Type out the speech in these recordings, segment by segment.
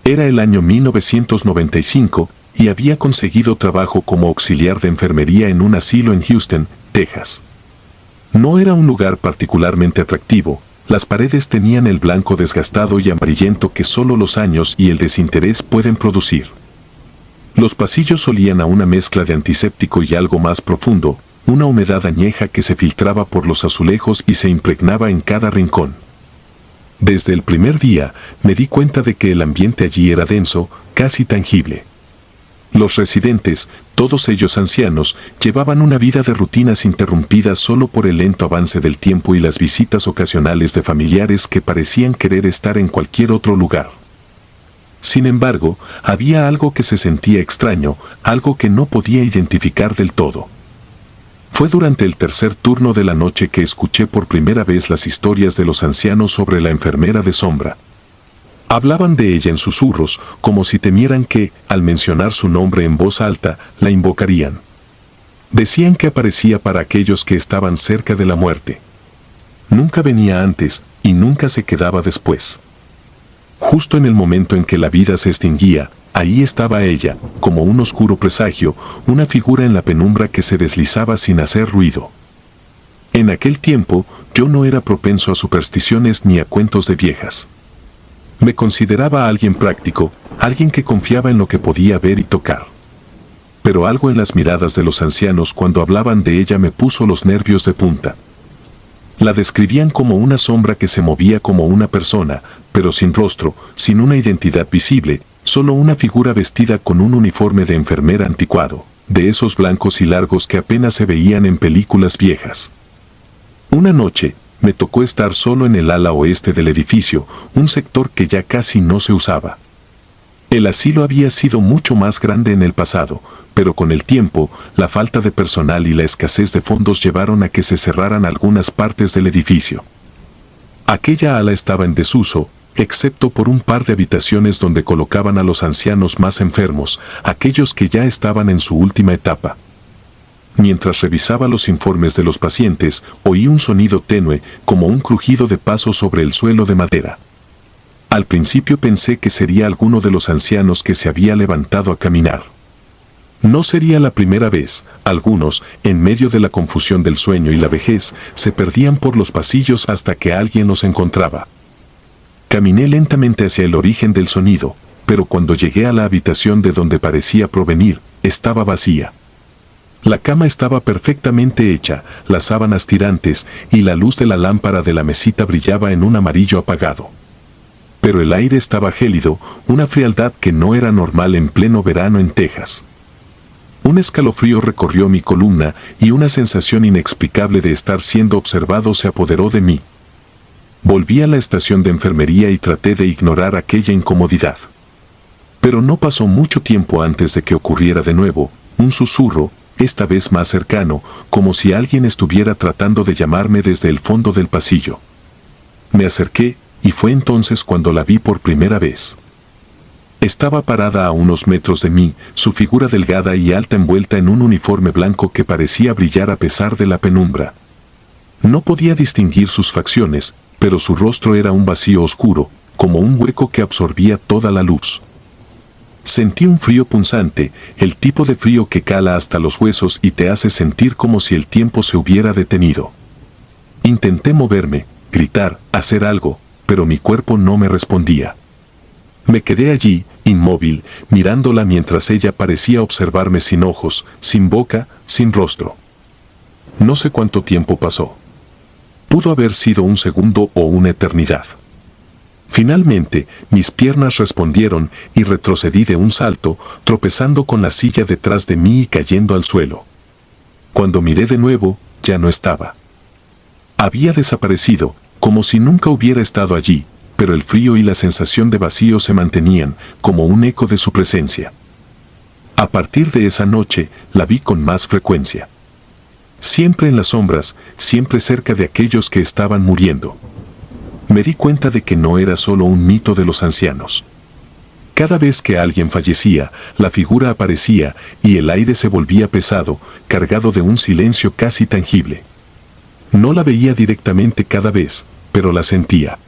Era el año 1995 y había conseguido trabajo como auxiliar de enfermería en un asilo en Houston, Texas. No era un lugar particularmente atractivo, las paredes tenían el blanco desgastado y amarillento que solo los años y el desinterés pueden producir. Los pasillos olían a una mezcla de antiséptico y algo más profundo, una humedad añeja que se filtraba por los azulejos y se impregnaba en cada rincón. Desde el primer día me di cuenta de que el ambiente allí era denso, casi tangible. Los residentes, todos ellos ancianos, llevaban una vida de rutinas interrumpidas solo por el lento avance del tiempo y las visitas ocasionales de familiares que parecían querer estar en cualquier otro lugar. Sin embargo, había algo que se sentía extraño, algo que no podía identificar del todo. Fue durante el tercer turno de la noche que escuché por primera vez las historias de los ancianos sobre la enfermera de sombra. Hablaban de ella en susurros, como si temieran que, al mencionar su nombre en voz alta, la invocarían. Decían que aparecía para aquellos que estaban cerca de la muerte. Nunca venía antes y nunca se quedaba después. Justo en el momento en que la vida se extinguía, ahí estaba ella, como un oscuro presagio, una figura en la penumbra que se deslizaba sin hacer ruido. En aquel tiempo, yo no era propenso a supersticiones ni a cuentos de viejas. Me consideraba alguien práctico, alguien que confiaba en lo que podía ver y tocar. Pero algo en las miradas de los ancianos cuando hablaban de ella me puso los nervios de punta. La describían como una sombra que se movía como una persona, pero sin rostro, sin una identidad visible, solo una figura vestida con un uniforme de enfermera anticuado, de esos blancos y largos que apenas se veían en películas viejas. Una noche, me tocó estar solo en el ala oeste del edificio, un sector que ya casi no se usaba. El asilo había sido mucho más grande en el pasado, pero con el tiempo, la falta de personal y la escasez de fondos llevaron a que se cerraran algunas partes del edificio. Aquella ala estaba en desuso, excepto por un par de habitaciones donde colocaban a los ancianos más enfermos, aquellos que ya estaban en su última etapa. Mientras revisaba los informes de los pacientes, oí un sonido tenue, como un crujido de pasos sobre el suelo de madera. Al principio pensé que sería alguno de los ancianos que se había levantado a caminar. No sería la primera vez, algunos, en medio de la confusión del sueño y la vejez, se perdían por los pasillos hasta que alguien los encontraba. Caminé lentamente hacia el origen del sonido, pero cuando llegué a la habitación de donde parecía provenir, estaba vacía. La cama estaba perfectamente hecha, las sábanas tirantes y la luz de la lámpara de la mesita brillaba en un amarillo apagado. Pero el aire estaba gélido, una frialdad que no era normal en pleno verano en Texas. Un escalofrío recorrió mi columna y una sensación inexplicable de estar siendo observado se apoderó de mí. Volví a la estación de enfermería y traté de ignorar aquella incomodidad. Pero no pasó mucho tiempo antes de que ocurriera de nuevo, un susurro, esta vez más cercano, como si alguien estuviera tratando de llamarme desde el fondo del pasillo. Me acerqué, y fue entonces cuando la vi por primera vez. Estaba parada a unos metros de mí, su figura delgada y alta envuelta en un uniforme blanco que parecía brillar a pesar de la penumbra. No podía distinguir sus facciones, pero su rostro era un vacío oscuro, como un hueco que absorbía toda la luz. Sentí un frío punzante, el tipo de frío que cala hasta los huesos y te hace sentir como si el tiempo se hubiera detenido. Intenté moverme, gritar, hacer algo, pero mi cuerpo no me respondía. Me quedé allí, inmóvil, mirándola mientras ella parecía observarme sin ojos, sin boca, sin rostro. No sé cuánto tiempo pasó. Pudo haber sido un segundo o una eternidad. Finalmente, mis piernas respondieron y retrocedí de un salto, tropezando con la silla detrás de mí y cayendo al suelo. Cuando miré de nuevo, ya no estaba. Había desaparecido, como si nunca hubiera estado allí, pero el frío y la sensación de vacío se mantenían, como un eco de su presencia. A partir de esa noche, la vi con más frecuencia. Siempre en las sombras, siempre cerca de aquellos que estaban muriendo. Me di cuenta de que no era solo un mito de los ancianos. Cada vez que alguien fallecía, la figura aparecía y el aire se volvía pesado, cargado de un silencio casi tangible. No la veía directamente cada vez, pero la sentía.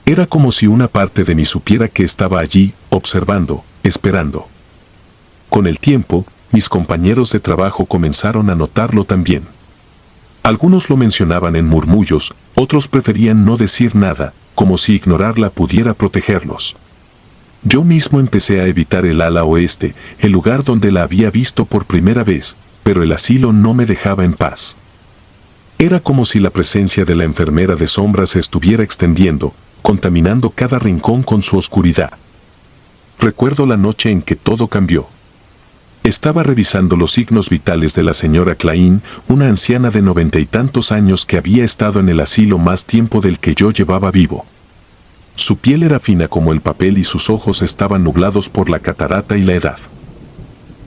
Era como si una parte de mí supiera que estaba allí, observando, esperando. Con el tiempo, mis compañeros de trabajo comenzaron a notarlo también. Algunos lo mencionaban en murmullos, otros preferían no decir nada, como si ignorarla pudiera protegerlos. Yo mismo empecé a evitar el ala oeste, el lugar donde la había visto por primera vez, pero el asilo no me dejaba en paz. Era como si la presencia de la enfermera de sombras se estuviera extendiendo, contaminando cada rincón con su oscuridad. Recuerdo la noche en que todo cambió. Estaba revisando los signos vitales de la señora Klein, una anciana de 90 y tantos años que había estado en el asilo más tiempo del que yo llevaba vivo. Su piel era fina como el papel y sus ojos estaban nublados por la catarata y la edad.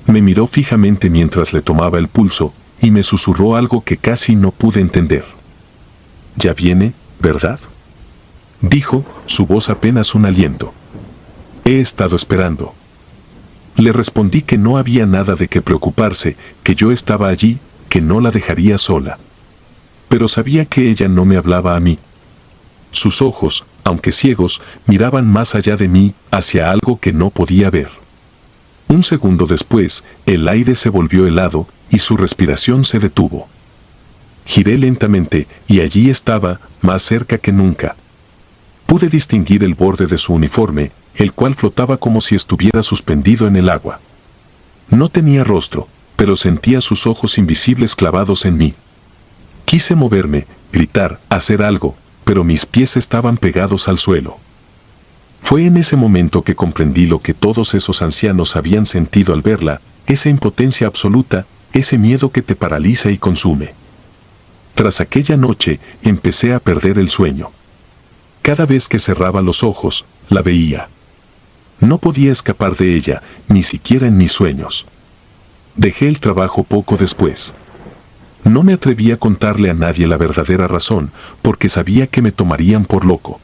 Me miró fijamente mientras le tomaba el pulso y me susurró algo que casi no pude entender. «Ya viene, ¿verdad?», dijo, su voz apenas un aliento. «He estado esperando». Le respondí que no había nada de qué preocuparse, que yo estaba allí, que no la dejaría sola. Pero sabía que ella no me hablaba a mí. Sus ojos, aunque ciegos, miraban más allá de mí, hacia algo que no podía ver. Un segundo después, el aire se volvió helado y su respiración se detuvo. Giré lentamente y allí estaba, más cerca que nunca. Pude distinguir el borde de su uniforme, el cual flotaba como si estuviera suspendido en el agua. No tenía rostro, pero sentía sus ojos invisibles clavados en mí. Quise moverme, gritar, hacer algo, pero mis pies estaban pegados al suelo. Fue en ese momento que comprendí lo que todos esos ancianos habían sentido al verla, esa impotencia absoluta, ese miedo que te paraliza y consume. Tras aquella noche, empecé a perder el sueño. Cada vez que cerraba los ojos, la veía. No podía escapar de ella, ni siquiera en mis sueños. Dejé el trabajo poco después. No me atreví a contarle a nadie la verdadera razón, porque sabía que me tomarían por loco.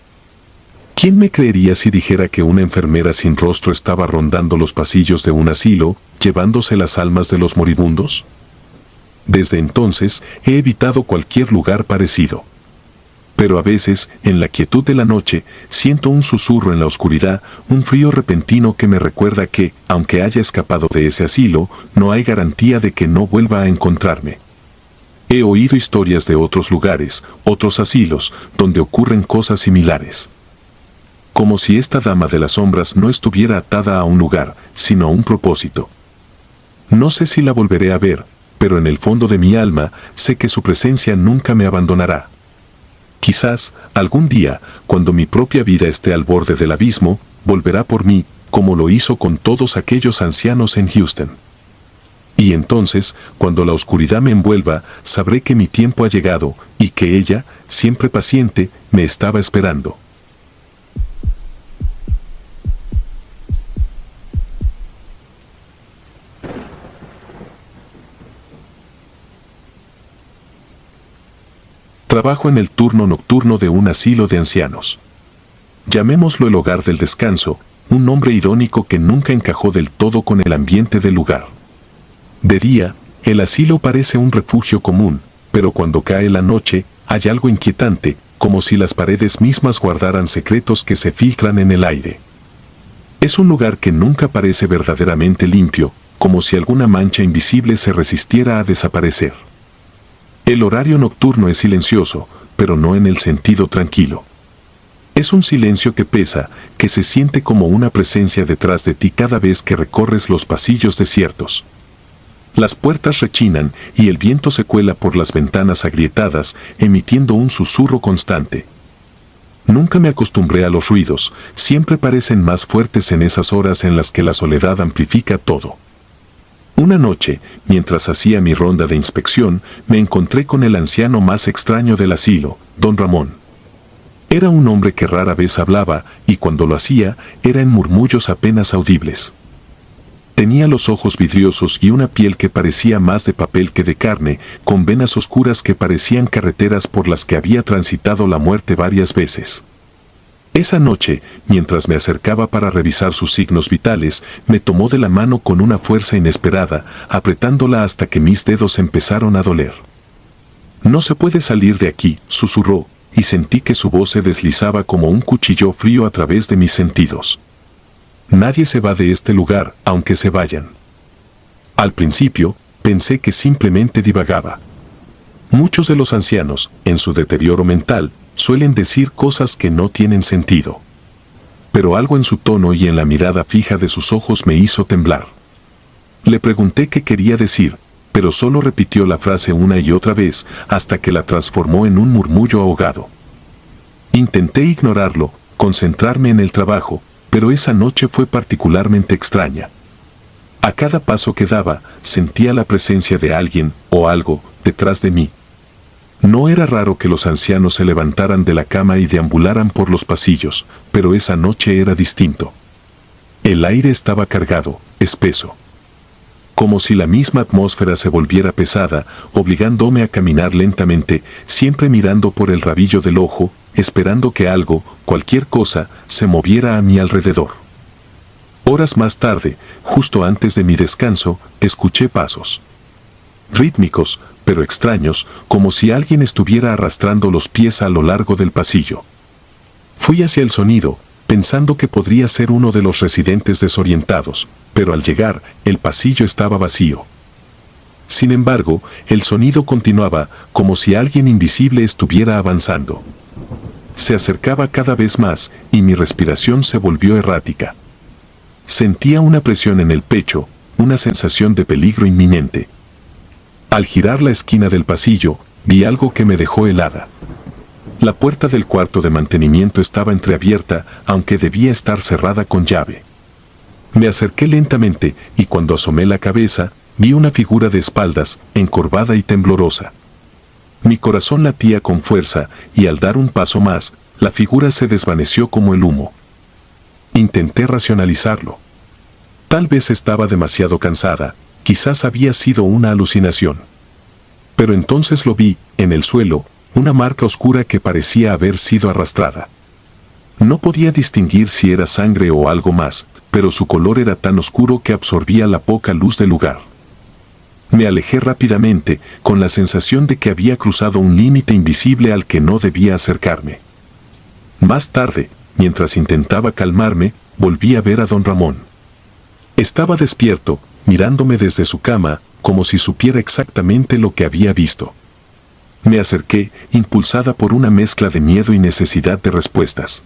¿Quién me creería si dijera que una enfermera sin rostro estaba rondando los pasillos de un asilo, llevándose las almas de los moribundos? Desde entonces, he evitado cualquier lugar parecido. Pero a veces, en la quietud de la noche, siento un susurro en la oscuridad, un frío repentino que me recuerda que, aunque haya escapado de ese asilo, no hay garantía de que no vuelva a encontrarme. He oído historias de otros lugares, otros asilos, donde ocurren cosas similares. Como si esta dama de las sombras no estuviera atada a un lugar, sino a un propósito. No sé si la volveré a ver, pero en el fondo de mi alma, sé que su presencia nunca me abandonará. Quizás, algún día, cuando mi propia vida esté al borde del abismo, volverá por mí, como lo hizo con todos aquellos ancianos en Houston. Y entonces, cuando la oscuridad me envuelva, sabré que mi tiempo ha llegado, y que ella, siempre paciente, me estaba esperando. Trabajo en el turno nocturno de un asilo de ancianos. Llamémoslo el hogar del descanso, un nombre irónico que nunca encajó del todo con el ambiente del lugar. De día, el asilo parece un refugio común, pero cuando cae la noche, hay algo inquietante, como si las paredes mismas guardaran secretos que se filtran en el aire. Es un lugar que nunca parece verdaderamente limpio, como si alguna mancha invisible se resistiera a desaparecer. El horario nocturno es silencioso, pero no en el sentido tranquilo. Es un silencio que pesa, que se siente como una presencia detrás de ti cada vez que recorres los pasillos desiertos. Las puertas rechinan y el viento se cuela por las ventanas agrietadas, emitiendo un susurro constante. Nunca me acostumbré a los ruidos, siempre parecen más fuertes en esas horas en las que la soledad amplifica todo. Una noche, mientras hacía mi ronda de inspección, me encontré con el anciano más extraño del asilo, don Ramón. Era un hombre que rara vez hablaba, y cuando lo hacía, era en murmullos apenas audibles. Tenía los ojos vidriosos y una piel que parecía más de papel que de carne, con venas oscuras que parecían carreteras por las que había transitado la muerte varias veces. Esa noche, mientras me acercaba para revisar sus signos vitales, me tomó de la mano con una fuerza inesperada, apretándola hasta que mis dedos empezaron a doler. «No se puede salir de aquí», susurró, y sentí que su voz se deslizaba como un cuchillo frío a través de mis sentidos. Nadie se va de este lugar, aunque se vayan. Al principio, pensé que simplemente divagaba. Muchos de los ancianos, en su deterioro mental, suelen decir cosas que no tienen sentido. Pero algo en su tono y en la mirada fija de sus ojos me hizo temblar. Le pregunté qué quería decir, pero solo repitió la frase una y otra vez hasta que la transformó en un murmullo ahogado. Intenté ignorarlo, concentrarme en el trabajo, pero esa noche fue particularmente extraña. A cada paso que daba, sentía la presencia de alguien o algo detrás de mí. No era raro que los ancianos se levantaran de la cama y deambularan por los pasillos, pero esa noche era distinto. El aire estaba cargado, espeso. Como si la misma atmósfera se volviera pesada, obligándome a caminar lentamente, siempre mirando por el rabillo del ojo, esperando que algo, cualquier cosa, se moviera a mi alrededor. Horas más tarde, justo antes de mi descanso, escuché pasos. Rítmicos, pero extraños, como si alguien estuviera arrastrando los pies a lo largo del pasillo. Fui hacia el sonido, pensando que podría ser uno de los residentes desorientados, pero al llegar, el pasillo estaba vacío. Sin embargo, el sonido continuaba, como si alguien invisible estuviera avanzando. Se acercaba cada vez más, y mi respiración se volvió errática. Sentía una presión en el pecho, una sensación de peligro inminente. Al girar la esquina del pasillo, vi algo que me dejó helada. La puerta del cuarto de mantenimiento estaba entreabierta, aunque debía estar cerrada con llave. Me acerqué lentamente, y cuando asomé la cabeza, vi una figura de espaldas, encorvada y temblorosa. Mi corazón latía con fuerza, y al dar un paso más, la figura se desvaneció como el humo. Intenté racionalizarlo. Tal vez estaba demasiado cansada, quizás había sido una alucinación. Pero entonces lo vi, en el suelo, una marca oscura que parecía haber sido arrastrada. No podía distinguir si era sangre o algo más, pero su color era tan oscuro que absorbía la poca luz del lugar. Me alejé rápidamente, con la sensación de que había cruzado un límite invisible al que no debía acercarme. Más tarde, mientras intentaba calmarme, volví a ver a don Ramón. Estaba despierto, mirándome desde su cama, como si supiera exactamente lo que había visto. Me acerqué, impulsada por una mezcla de miedo y necesidad de respuestas.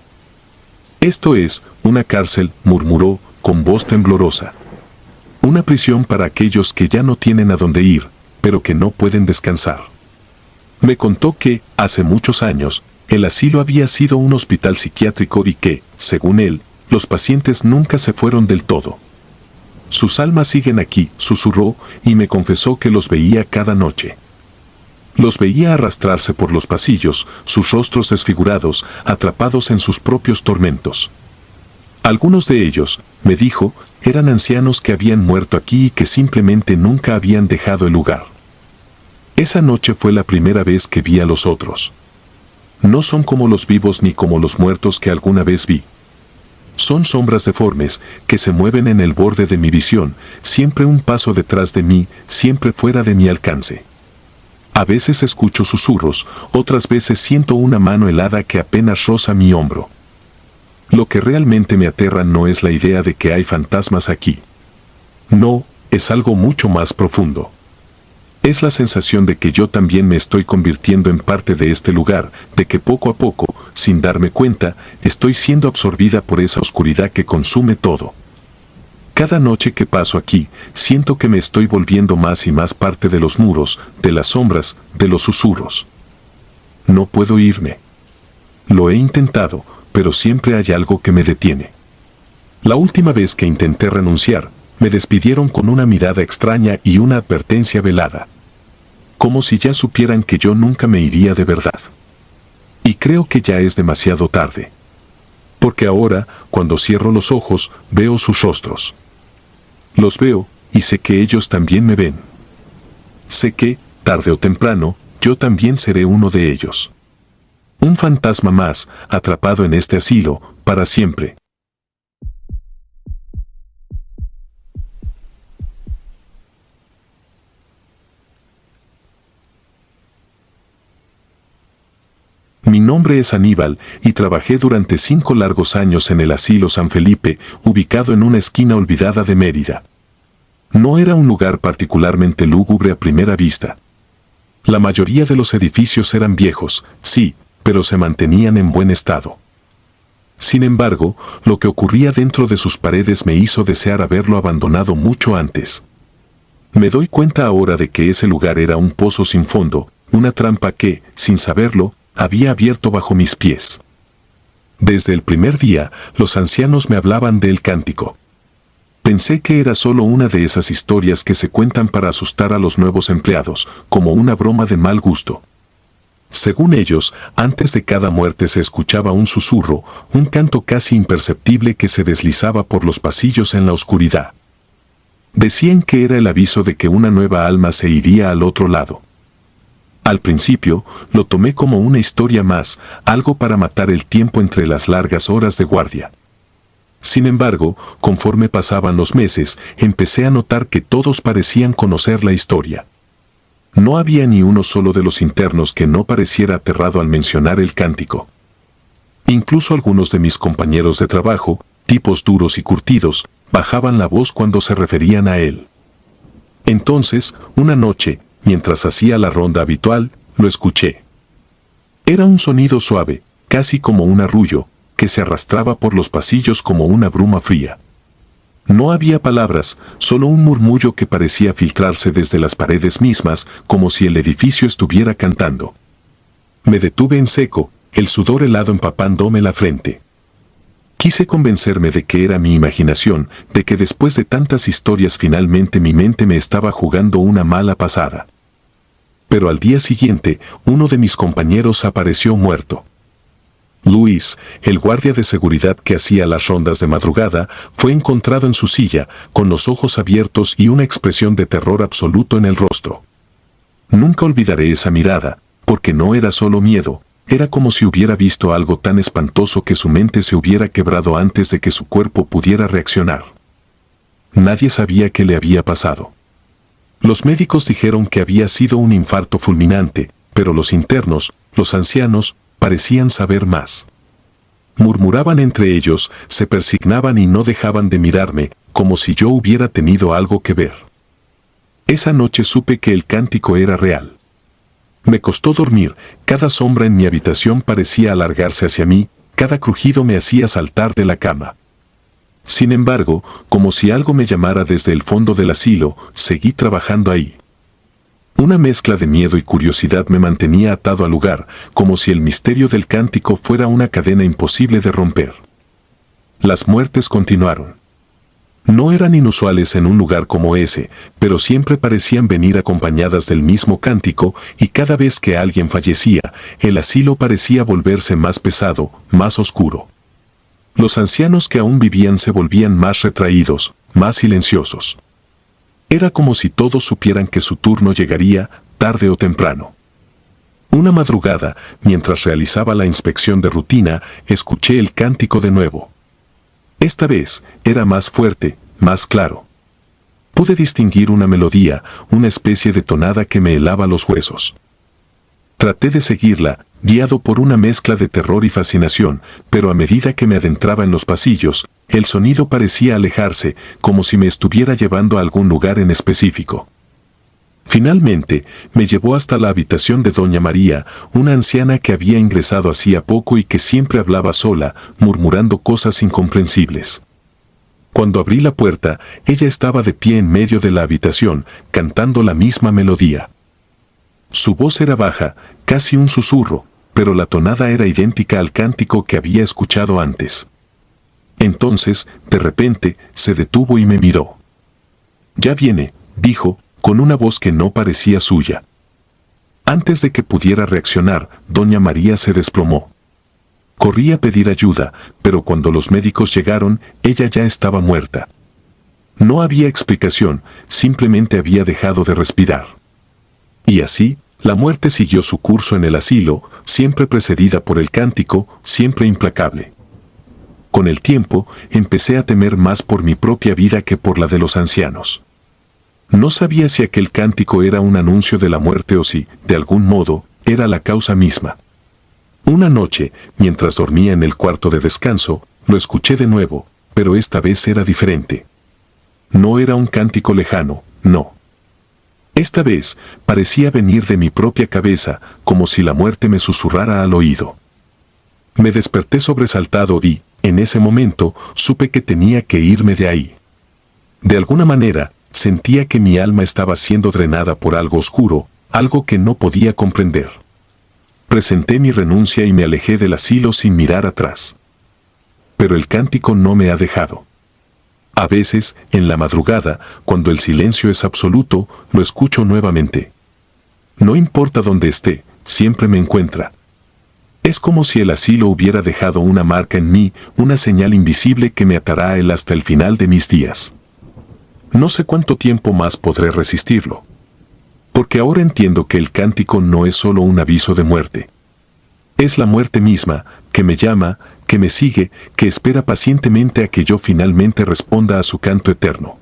«Esto es una cárcel», murmuró, con voz temblorosa. «Una prisión para aquellos que ya no tienen a dónde ir, pero que no pueden descansar». Me contó que, hace muchos años, el asilo había sido un hospital psiquiátrico y que, según él, los pacientes nunca se fueron del todo. «Sus almas siguen aquí», susurró, y me confesó que los veía cada noche. Los veía arrastrarse por los pasillos, sus rostros desfigurados, atrapados en sus propios tormentos. Algunos de ellos, me dijo, eran ancianos que habían muerto aquí y que simplemente nunca habían dejado el lugar. Esa noche fue la primera vez que vi a los otros. No son como los vivos ni como los muertos que alguna vez vi. Son sombras deformes que se mueven en el borde de mi visión, siempre un paso detrás de mí, siempre fuera de mi alcance. A veces escucho susurros, otras veces siento una mano helada que apenas roza mi hombro. Lo que realmente me aterra no es la idea de que hay fantasmas aquí. No, es algo mucho más profundo. Es la sensación de que yo también me estoy convirtiendo en parte de este lugar, de que poco a poco, sin darme cuenta, estoy siendo absorbida por esa oscuridad que consume todo. Cada noche que paso aquí, siento que me estoy volviendo más y más parte de los muros, de las sombras, de los susurros. No puedo irme. Lo he intentado, pero siempre hay algo que me detiene. La última vez que intenté renunciar, me despidieron con una mirada extraña y una advertencia velada. Como si ya supieran que yo nunca me iría de verdad. Y creo que ya es demasiado tarde. Porque ahora, cuando cierro los ojos, veo sus rostros. Los veo, y sé que ellos también me ven. Sé que, tarde o temprano, yo también seré uno de ellos. Un fantasma más, atrapado en este asilo, para siempre. Mi nombre es Aníbal y trabajé durante 5 largos años en el Asilo San Felipe, ubicado en una esquina olvidada de Mérida. No era un lugar particularmente lúgubre a primera vista. La mayoría de los edificios eran viejos, sí, pero se mantenían en buen estado. Sin embargo, lo que ocurría dentro de sus paredes me hizo desear haberlo abandonado mucho antes. Me doy cuenta ahora de que ese lugar era un pozo sin fondo, una trampa que, sin saberlo, había abierto bajo mis pies. Desde el primer día, los ancianos me hablaban del cántico. Pensé que era solo una de esas historias que se cuentan para asustar a los nuevos empleados, como una broma de mal gusto. Según ellos, antes de cada muerte se escuchaba un susurro, un canto casi imperceptible que se deslizaba por los pasillos en la oscuridad. Decían que era el aviso de que una nueva alma se iría al otro lado. Al principio, lo tomé como una historia más, algo para matar el tiempo entre las largas horas de guardia. Sin embargo, conforme pasaban los meses, empecé a notar que todos parecían conocer la historia. No había ni uno solo de los internos que no pareciera aterrado al mencionar el cántico. Incluso algunos de mis compañeros de trabajo, tipos duros y curtidos, bajaban la voz cuando se referían a él. Entonces, una noche, mientras hacía la ronda habitual, lo escuché. Era un sonido suave, casi como un arrullo, que se arrastraba por los pasillos como una bruma fría. No había palabras, solo un murmullo que parecía filtrarse desde las paredes mismas, como si el edificio estuviera cantando. Me detuve en seco, el sudor helado empapándome la frente. Quise convencerme de que era mi imaginación, de que después de tantas historias finalmente mi mente me estaba jugando una mala pasada. Pero al día siguiente, uno de mis compañeros apareció muerto. Luis, el guardia de seguridad que hacía las rondas de madrugada, fue encontrado en su silla, con los ojos abiertos y una expresión de terror absoluto en el rostro. Nunca olvidaré esa mirada, porque no era solo miedo, era como si hubiera visto algo tan espantoso que su mente se hubiera quebrado antes de que su cuerpo pudiera reaccionar. Nadie sabía qué le había pasado. Los médicos dijeron que había sido un infarto fulminante, pero los internos, los ancianos, parecían saber más. Murmuraban entre ellos, se persignaban y no dejaban de mirarme, como si yo hubiera tenido algo que ver. Esa noche supe que el cántico era real. Me costó dormir, cada sombra en mi habitación parecía alargarse hacia mí, cada crujido me hacía saltar de la cama. Sin embargo, como si algo me llamara desde el fondo del asilo, seguí trabajando ahí. Una mezcla de miedo y curiosidad me mantenía atado al lugar, como si el misterio del cántico fuera una cadena imposible de romper. Las muertes continuaron. No eran inusuales en un lugar como ese, pero siempre parecían venir acompañadas del mismo cántico, y cada vez que alguien fallecía, el asilo parecía volverse más pesado, más oscuro. Los ancianos que aún vivían se volvían más retraídos, más silenciosos. Era como si todos supieran que su turno llegaría, tarde o temprano. Una madrugada, mientras realizaba la inspección de rutina, escuché el cántico de nuevo. Esta vez, era más fuerte, más claro. Pude distinguir una melodía, una especie de tonada que me helaba los huesos. Traté de seguirla, guiado por una mezcla de terror y fascinación, pero a medida que me adentraba en los pasillos, el sonido parecía alejarse, como si me estuviera llevando a algún lugar en específico. Finalmente, me llevó hasta la habitación de Doña María, una anciana que había ingresado hacía poco y que siempre hablaba sola, murmurando cosas incomprensibles. Cuando abrí la puerta, ella estaba de pie en medio de la habitación, cantando la misma melodía. Su voz era baja, casi un susurro, pero la tonada era idéntica al cántico que había escuchado antes. Entonces, de repente, se detuvo y me miró. «Ya viene», dijo, con una voz que no parecía suya. Antes de que pudiera reaccionar, Doña María se desplomó. Corrí a pedir ayuda, pero cuando los médicos llegaron, ella ya estaba muerta. No había explicación, simplemente había dejado de respirar. Y así, la muerte siguió su curso en el asilo, siempre precedida por el cántico, siempre implacable. Con el tiempo, empecé a temer más por mi propia vida que por la de los ancianos. No sabía si aquel cántico era un anuncio de la muerte o si, de algún modo, era la causa misma. Una noche, mientras dormía en el cuarto de descanso, lo escuché de nuevo, pero esta vez era diferente. No era un cántico lejano, no. Esta vez parecía venir de mi propia cabeza, como si la muerte me susurrara al oído. Me desperté sobresaltado y, en ese momento, supe que tenía que irme de ahí. De alguna manera, sentía que mi alma estaba siendo drenada por algo oscuro, algo que no podía comprender. Presenté mi renuncia y me alejé del asilo sin mirar atrás. Pero el cántico no me ha dejado. A veces, en la madrugada, cuando el silencio es absoluto, lo escucho nuevamente. No importa dónde esté, siempre me encuentra. Es como si el asilo hubiera dejado una marca en mí, una señal invisible que me atará a él hasta el final de mis días. No sé cuánto tiempo más podré resistirlo. Porque ahora entiendo que el cántico no es solo un aviso de muerte. Es la muerte misma, que me llama, que me sigue, que espera pacientemente a que yo finalmente responda a su canto eterno.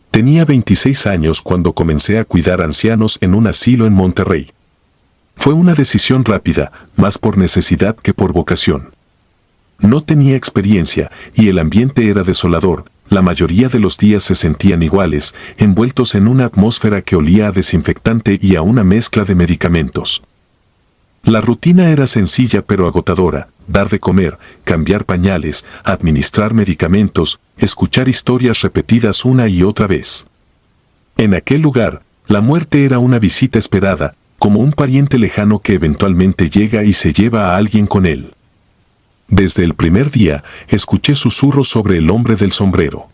Tenía 26 años cuando comencé a cuidar ancianos en un asilo en Monterrey. Fue una decisión rápida, más por necesidad que por vocación. No tenía experiencia y el ambiente era desolador. La mayoría de los días se sentían iguales, envueltos en una atmósfera que olía a desinfectante y a una mezcla de medicamentos. La rutina era sencilla pero agotadora: dar de comer, cambiar pañales, administrar medicamentos, escuchar historias repetidas una y otra vez. En aquel lugar, la muerte era una visita esperada, como un pariente lejano que eventualmente llega y se lleva a alguien con él. Desde el primer día, escuché susurros sobre el hombre del sombrero.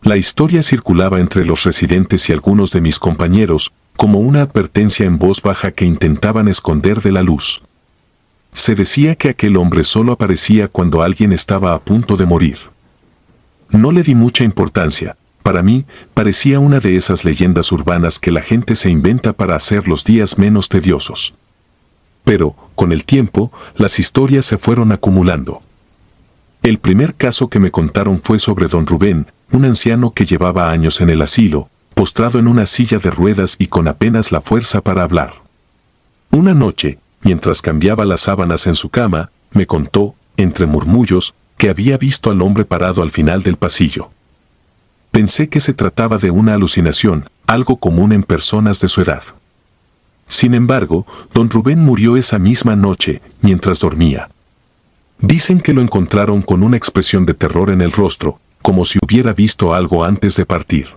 La historia circulaba entre los residentes y algunos de mis compañeros, como una advertencia en voz baja que intentaban esconder de la luz. Se decía que aquel hombre solo aparecía cuando alguien estaba a punto de morir. No le di mucha importancia. Para mí, parecía una de esas leyendas urbanas que la gente se inventa para hacer los días menos tediosos. Pero, con el tiempo, las historias se fueron acumulando. El primer caso que me contaron fue sobre don Rubén, un anciano que llevaba años en el asilo, postrado en una silla de ruedas y con apenas la fuerza para hablar. Una noche, mientras cambiaba las sábanas en su cama, me contó, entre murmullos, que había visto al hombre parado al final del pasillo. Pensé que se trataba de una alucinación, algo común en personas de su edad. Sin embargo, don Rubén murió esa misma noche, mientras dormía. Dicen que lo encontraron con una expresión de terror en el rostro, como si hubiera visto algo antes de partir.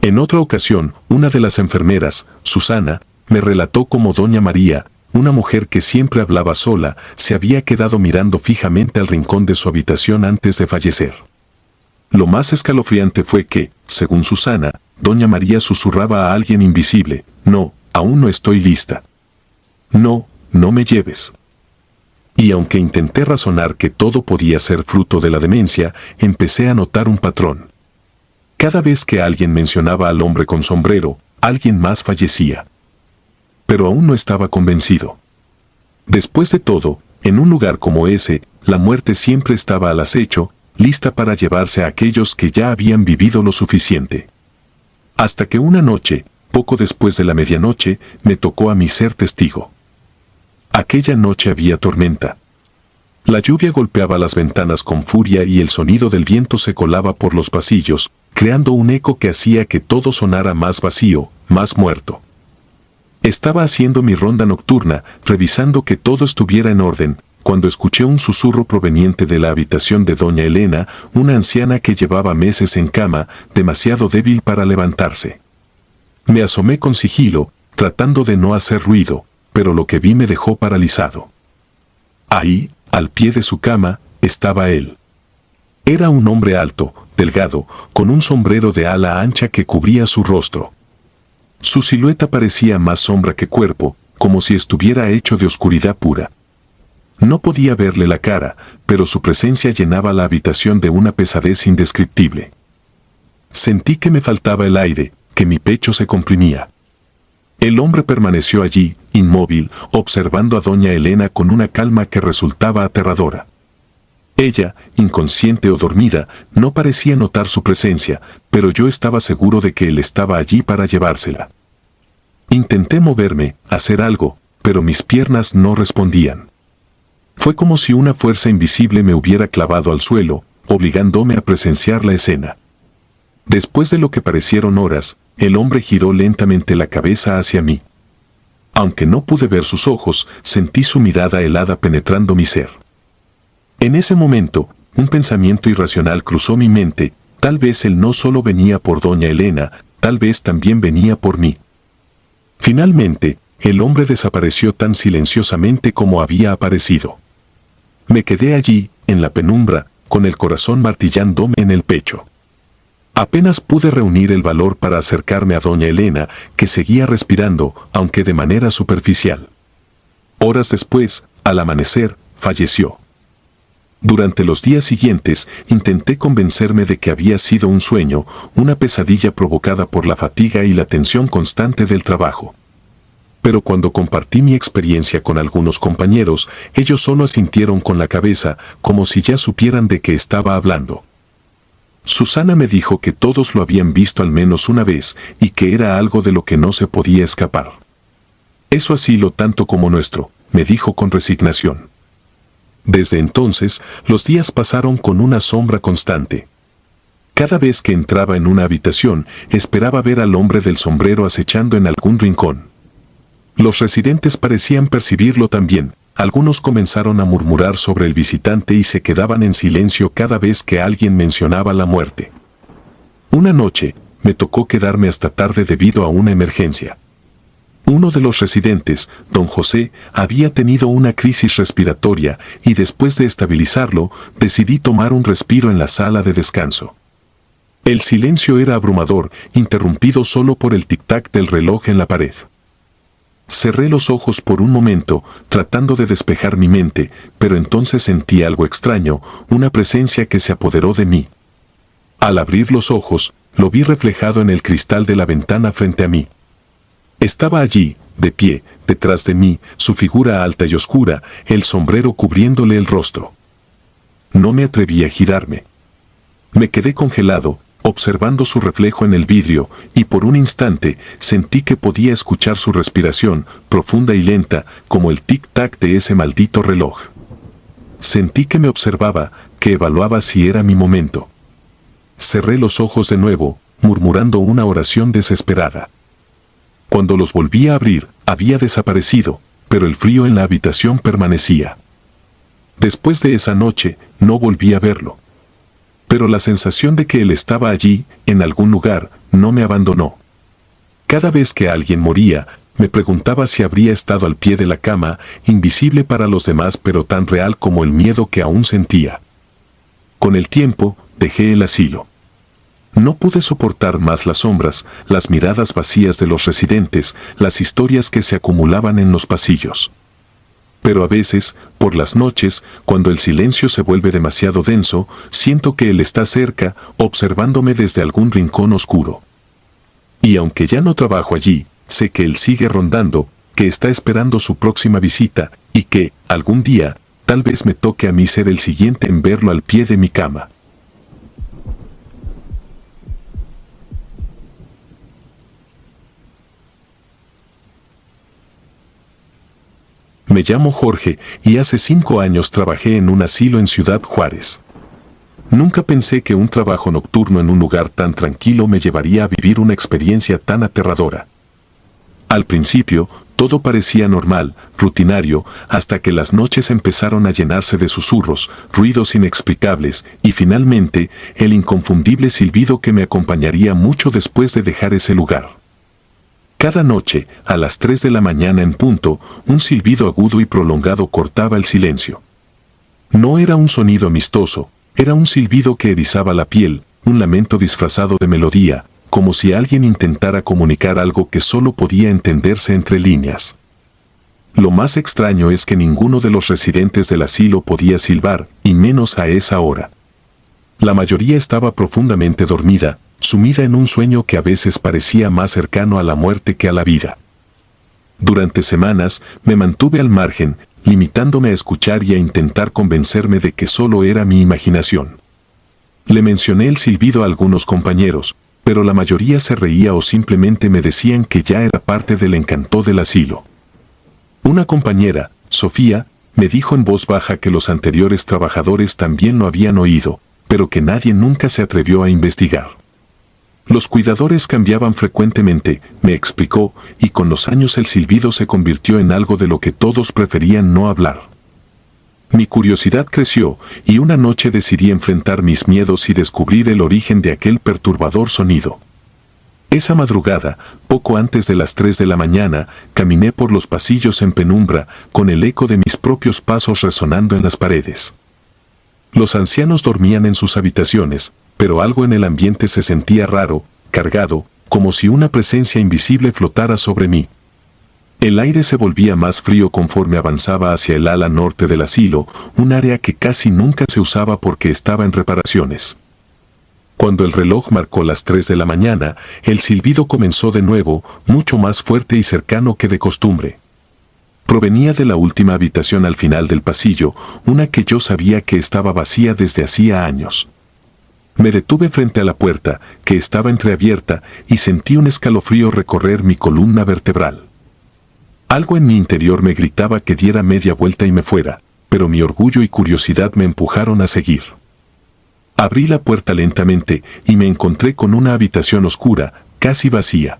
En otra ocasión, una de las enfermeras, Susana, me relató cómo doña María, una mujer que siempre hablaba sola, se había quedado mirando fijamente al rincón de su habitación antes de fallecer. Lo más escalofriante fue que, según Susana, doña María susurraba a alguien invisible: «No, aún no estoy lista. No, no me lleves». Y aunque intenté razonar que todo podía ser fruto de la demencia, empecé a notar un patrón. Cada vez que alguien mencionaba al hombre con sombrero, alguien más fallecía. Pero aún no estaba convencido. Después de todo, en un lugar como ese, la muerte siempre estaba al acecho, lista para llevarse a aquellos que ya habían vivido lo suficiente. Hasta que una noche, poco después de la medianoche, me tocó a mí ser testigo. Aquella noche había tormenta. La lluvia golpeaba las ventanas con furia y el sonido del viento se colaba por los pasillos, creando un eco que hacía que todo sonara más vacío, más muerto. Estaba haciendo mi ronda nocturna, revisando que todo estuviera en orden, cuando escuché un susurro proveniente de la habitación de doña Elena, una anciana que llevaba meses en cama, demasiado débil para levantarse. Me asomé con sigilo, tratando de no hacer ruido, pero lo que vi me dejó paralizado. Ahí, al pie de su cama, estaba él. Era un hombre alto, delgado, con un sombrero de ala ancha que cubría su rostro. Su silueta parecía más sombra que cuerpo, como si estuviera hecho de oscuridad pura. No podía verle la cara, pero su presencia llenaba la habitación de una pesadez indescriptible. Sentí que me faltaba el aire, que mi pecho se comprimía. El hombre permaneció allí, inmóvil, observando a doña Elena con una calma que resultaba aterradora. Ella, inconsciente o dormida, no parecía notar su presencia, pero yo estaba seguro de que él estaba allí para llevársela. Intenté moverme, hacer algo, pero mis piernas no respondían. Fue como si una fuerza invisible me hubiera clavado al suelo, obligándome a presenciar la escena. Después de lo que parecieron horas, el hombre giró lentamente la cabeza hacia mí. Aunque no pude ver sus ojos, sentí su mirada helada penetrando mi ser. En ese momento, un pensamiento irracional cruzó mi mente, tal vez él no solo venía por doña Elena, tal vez también venía por mí. Finalmente, el hombre desapareció tan silenciosamente como había aparecido. Me quedé allí, en la penumbra, con el corazón martillándome en el pecho. Apenas pude reunir el valor para acercarme a doña Elena, que seguía respirando, aunque de manera superficial. Horas después, al amanecer, falleció. Durante los días siguientes, intenté convencerme de que había sido un sueño, una pesadilla provocada por la fatiga y la tensión constante del trabajo. Pero cuando compartí mi experiencia con algunos compañeros, ellos solo asintieron con la cabeza, como si ya supieran de qué estaba hablando. Susana me dijo que todos lo habían visto al menos una vez y que era algo de lo que no se podía escapar. Eso así lo tanto como nuestro, me dijo con resignación. Desde entonces, los días pasaron con una sombra constante. Cada vez que entraba en una habitación, esperaba ver al hombre del sombrero acechando en algún rincón. Los residentes parecían percibirlo también. Algunos comenzaron a murmurar sobre el visitante y se quedaban en silencio cada vez que alguien mencionaba la muerte. Una noche, me tocó quedarme hasta tarde debido a una emergencia. Uno de los residentes, don José, había tenido una crisis respiratoria y después de estabilizarlo, decidí tomar un respiro en la sala de descanso. El silencio era abrumador, interrumpido solo por el tic-tac del reloj en la pared. Cerré los ojos por un momento, tratando de despejar mi mente, pero entonces sentí algo extraño, una presencia que se apoderó de mí. Al abrir los ojos, lo vi reflejado en el cristal de la ventana frente a mí. Estaba allí, de pie, detrás de mí, su figura alta y oscura, el sombrero cubriéndole el rostro. No me atreví a girarme. Me quedé congelado, observando su reflejo en el vidrio, y por un instante sentí que podía escuchar su respiración, profunda y lenta, como el tic-tac de ese maldito reloj. Sentí que me observaba, que evaluaba si era mi momento. Cerré los ojos de nuevo, murmurando una oración desesperada. Cuando los volví a abrir, había desaparecido, pero el frío en la habitación permanecía. Después de esa noche, no volví a verlo. Pero la sensación de que él estaba allí, en algún lugar, no me abandonó. Cada vez que alguien moría, me preguntaba si habría estado al pie de la cama, invisible para los demás pero tan real como el miedo que aún sentía. Con el tiempo, dejé el asilo. No pude soportar más las sombras, las miradas vacías de los residentes, las historias que se acumulaban en los pasillos. Pero a veces, por las noches, cuando el silencio se vuelve demasiado denso, siento que él está cerca, observándome desde algún rincón oscuro. Y aunque ya no trabajo allí, sé que él sigue rondando, que está esperando su próxima visita, y que, algún día, tal vez me toque a mí ser el siguiente en verlo al pie de mi cama. Me llamo Jorge y hace 5 años trabajé en un asilo en Ciudad Juárez. Nunca pensé que un trabajo nocturno en un lugar tan tranquilo me llevaría a vivir una experiencia tan aterradora. Al principio, todo parecía normal, rutinario, hasta que las noches empezaron a llenarse de susurros, ruidos inexplicables y finalmente el inconfundible silbido que me acompañaría mucho después de dejar ese lugar. Cada noche, a las 3 de la mañana en punto, un silbido agudo y prolongado cortaba el silencio. No era un sonido amistoso, era un silbido que erizaba la piel, un lamento disfrazado de melodía, como si alguien intentara comunicar algo que solo podía entenderse entre líneas. Lo más extraño es que ninguno de los residentes del asilo podía silbar, y menos a esa hora. La mayoría estaba profundamente dormida, sumida en un sueño que a veces parecía más cercano a la muerte que a la vida. Durante semanas me mantuve al margen, limitándome a escuchar y a intentar convencerme de que solo era mi imaginación. Le mencioné el silbido a algunos compañeros, pero la mayoría se reía o simplemente me decían que ya era parte del encanto del asilo. Una compañera, Sofía, me dijo en voz baja que los anteriores trabajadores también lo habían oído, pero que nadie nunca se atrevió a investigar. Los cuidadores cambiaban frecuentemente, me explicó, y con los años el silbido se convirtió en algo de lo que todos preferían no hablar. Mi curiosidad creció, y una noche decidí enfrentar mis miedos y descubrir el origen de aquel perturbador sonido. Esa madrugada, poco antes de las 3 de la mañana, caminé por los pasillos en penumbra, con el eco de mis propios pasos resonando en las paredes. Los ancianos dormían en sus habitaciones, pero algo en el ambiente se sentía raro, cargado, como si una presencia invisible flotara sobre mí. El aire se volvía más frío conforme avanzaba hacia el ala norte del asilo, un área que casi nunca se usaba porque estaba en reparaciones. Cuando el reloj marcó las 3 de la mañana, el silbido comenzó de nuevo, mucho más fuerte y cercano que de costumbre. Provenía de la última habitación al final del pasillo, una que yo sabía que estaba vacía desde hacía años. Me detuve frente a la puerta, que estaba entreabierta, y sentí un escalofrío recorrer mi columna vertebral. Algo en mi interior me gritaba que diera media vuelta y me fuera, pero mi orgullo y curiosidad me empujaron a seguir. Abrí la puerta lentamente y me encontré con una habitación oscura, casi vacía.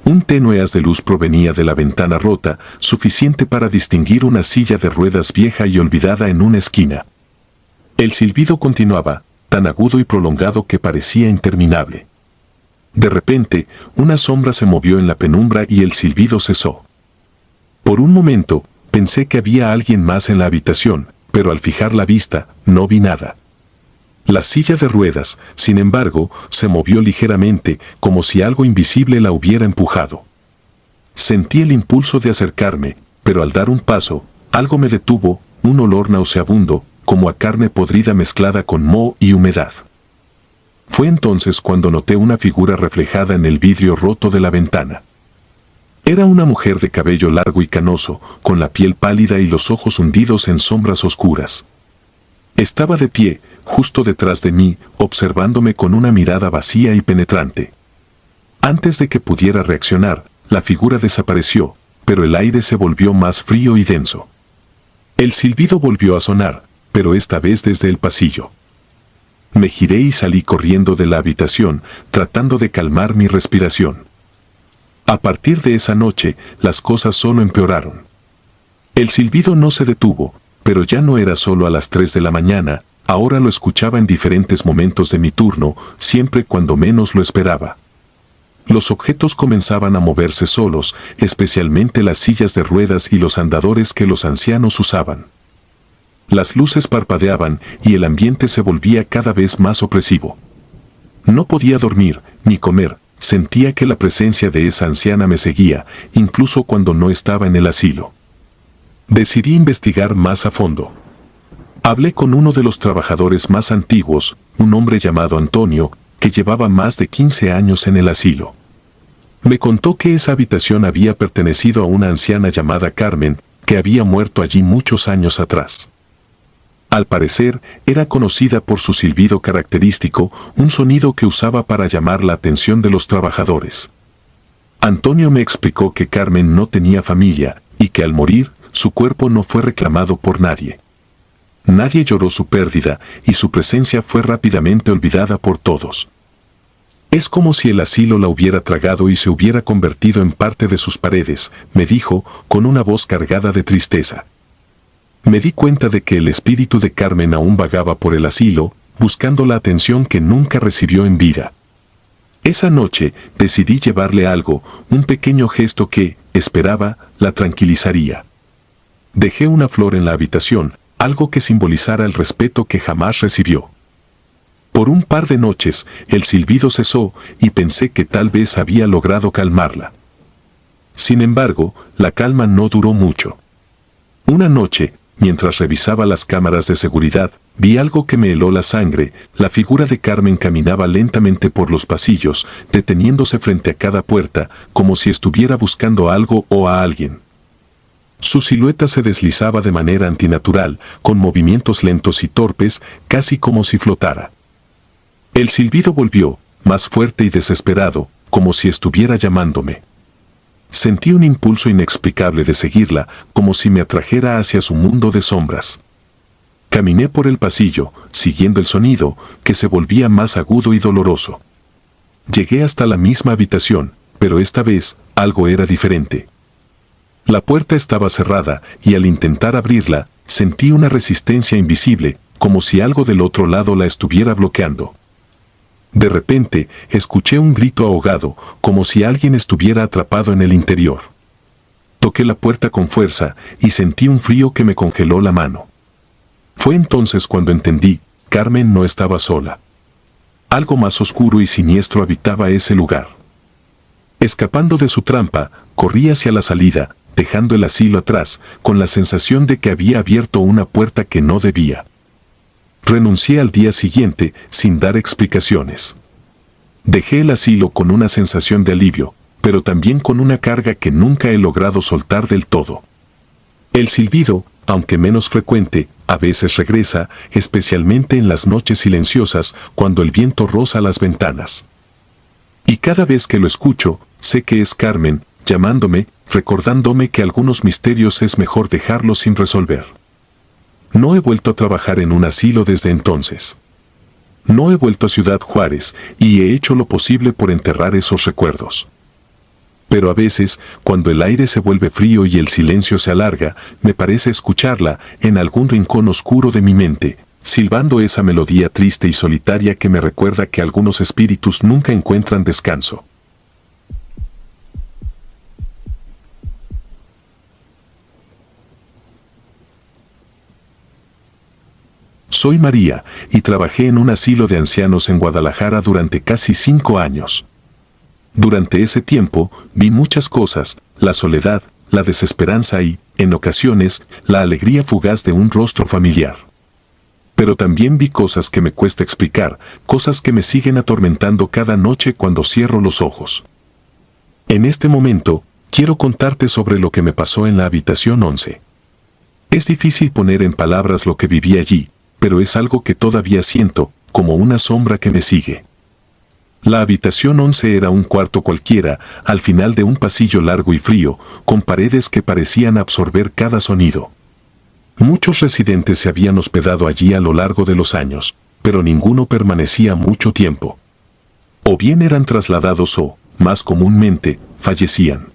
Un tenue haz de luz provenía de la ventana rota, suficiente para distinguir una silla de ruedas vieja y olvidada en una esquina. El silbido continuaba, tan agudo y prolongado que parecía interminable. De repente, una sombra se movió en la penumbra y el silbido cesó. Por un momento, pensé que había alguien más en la habitación, pero al fijar la vista, no vi nada. La silla de ruedas, sin embargo, se movió ligeramente, como si algo invisible la hubiera empujado. Sentí el impulso de acercarme, pero al dar un paso, algo me detuvo, un olor nauseabundo, como a carne podrida mezclada con moho y humedad. Fue entonces cuando noté una figura reflejada en el vidrio roto de la ventana. Era una mujer de cabello largo y canoso, con la piel pálida y los ojos hundidos en sombras oscuras. Estaba de pie, justo detrás de mí, observándome con una mirada vacía y penetrante. Antes de que pudiera reaccionar, la figura desapareció, pero el aire se volvió más frío y denso. El silbido volvió a sonar, pero esta vez desde el pasillo. Me giré y salí corriendo de la habitación, tratando de calmar mi respiración. A partir de esa noche, las cosas solo empeoraron. El silbido no se detuvo, pero ya no era solo a las 3 de la mañana, ahora lo escuchaba en diferentes momentos de mi turno, siempre cuando menos lo esperaba. Los objetos comenzaban a moverse solos, especialmente las sillas de ruedas y los andadores que los ancianos usaban. Las luces parpadeaban y el ambiente se volvía cada vez más opresivo. No podía dormir, ni comer, sentía que la presencia de esa anciana me seguía, incluso cuando no estaba en el asilo. Decidí investigar más a fondo. Hablé con uno de los trabajadores más antiguos, un hombre llamado Antonio, que llevaba más de 15 años en el asilo. Me contó que esa habitación había pertenecido a una anciana llamada Carmen, que había muerto allí muchos años atrás. Al parecer, era conocida por su silbido característico, un sonido que usaba para llamar la atención de los trabajadores. Antonio me explicó que Carmen no tenía familia, y que al morir, su cuerpo no fue reclamado por nadie. Nadie lloró su pérdida, y su presencia fue rápidamente olvidada por todos. Es como si el asilo la hubiera tragado y se hubiera convertido en parte de sus paredes, me dijo, con una voz cargada de tristeza. Me di cuenta de que el espíritu de Carmen aún vagaba por el asilo, buscando la atención que nunca recibió en vida. Esa noche decidí llevarle algo, un pequeño gesto que, esperaba, la tranquilizaría. Dejé una flor en la habitación, algo que simbolizara el respeto que jamás recibió. Por un par de noches, el silbido cesó y pensé que tal vez había logrado calmarla. Sin embargo, la calma no duró mucho. Una noche, mientras revisaba las cámaras de seguridad, vi algo que me heló la sangre. La figura de Carmen caminaba lentamente por los pasillos, deteniéndose frente a cada puerta, como si estuviera buscando algo o a alguien. Su silueta se deslizaba de manera antinatural, con movimientos lentos y torpes, casi como si flotara. El silbido volvió, más fuerte y desesperado, como si estuviera llamándome. Sentí un impulso inexplicable de seguirla, como si me atrajera hacia su mundo de sombras. Caminé por el pasillo, siguiendo el sonido, que se volvía más agudo y doloroso. Llegué hasta la misma habitación, pero esta vez, algo era diferente. La puerta estaba cerrada, y al intentar abrirla, sentí una resistencia invisible, como si algo del otro lado la estuviera bloqueando. De repente, escuché un grito ahogado, como si alguien estuviera atrapado en el interior. Toqué la puerta con fuerza, y sentí un frío que me congeló la mano. Fue entonces cuando entendí, Carmen no estaba sola. Algo más oscuro y siniestro habitaba ese lugar. Escapando de su trampa, corrí hacia la salida, dejando el asilo atrás, con la sensación de que había abierto una puerta que no debía. Renuncié al día siguiente, sin dar explicaciones. Dejé el asilo con una sensación de alivio, pero también con una carga que nunca he logrado soltar del todo. El silbido, aunque menos frecuente, a veces regresa, especialmente en las noches silenciosas, cuando el viento roza las ventanas. Y cada vez que lo escucho, sé que es Carmen, llamándome, recordándome que algunos misterios es mejor dejarlos sin resolver. No he vuelto a trabajar en un asilo desde entonces. No he vuelto a Ciudad Juárez, y he hecho lo posible por enterrar esos recuerdos. Pero a veces, cuando el aire se vuelve frío y el silencio se alarga, me parece escucharla, en algún rincón oscuro de mi mente, silbando esa melodía triste y solitaria que me recuerda que algunos espíritus nunca encuentran descanso. Soy María, y trabajé en un asilo de ancianos en Guadalajara durante casi 5 años. Durante ese tiempo, vi muchas cosas, la soledad, la desesperanza y, en ocasiones, la alegría fugaz de un rostro familiar. Pero también vi cosas que me cuesta explicar, cosas que me siguen atormentando cada noche cuando cierro los ojos. En este momento, quiero contarte sobre lo que me pasó en la habitación 11. Es difícil poner en palabras lo que viví allí, pero es algo que todavía siento, como una sombra que me sigue. La habitación 11 era un cuarto cualquiera, al final de un pasillo largo y frío, con paredes que parecían absorber cada sonido. Muchos residentes se habían hospedado allí a lo largo de los años, pero ninguno permanecía mucho tiempo. O bien eran trasladados o, más comúnmente, fallecían.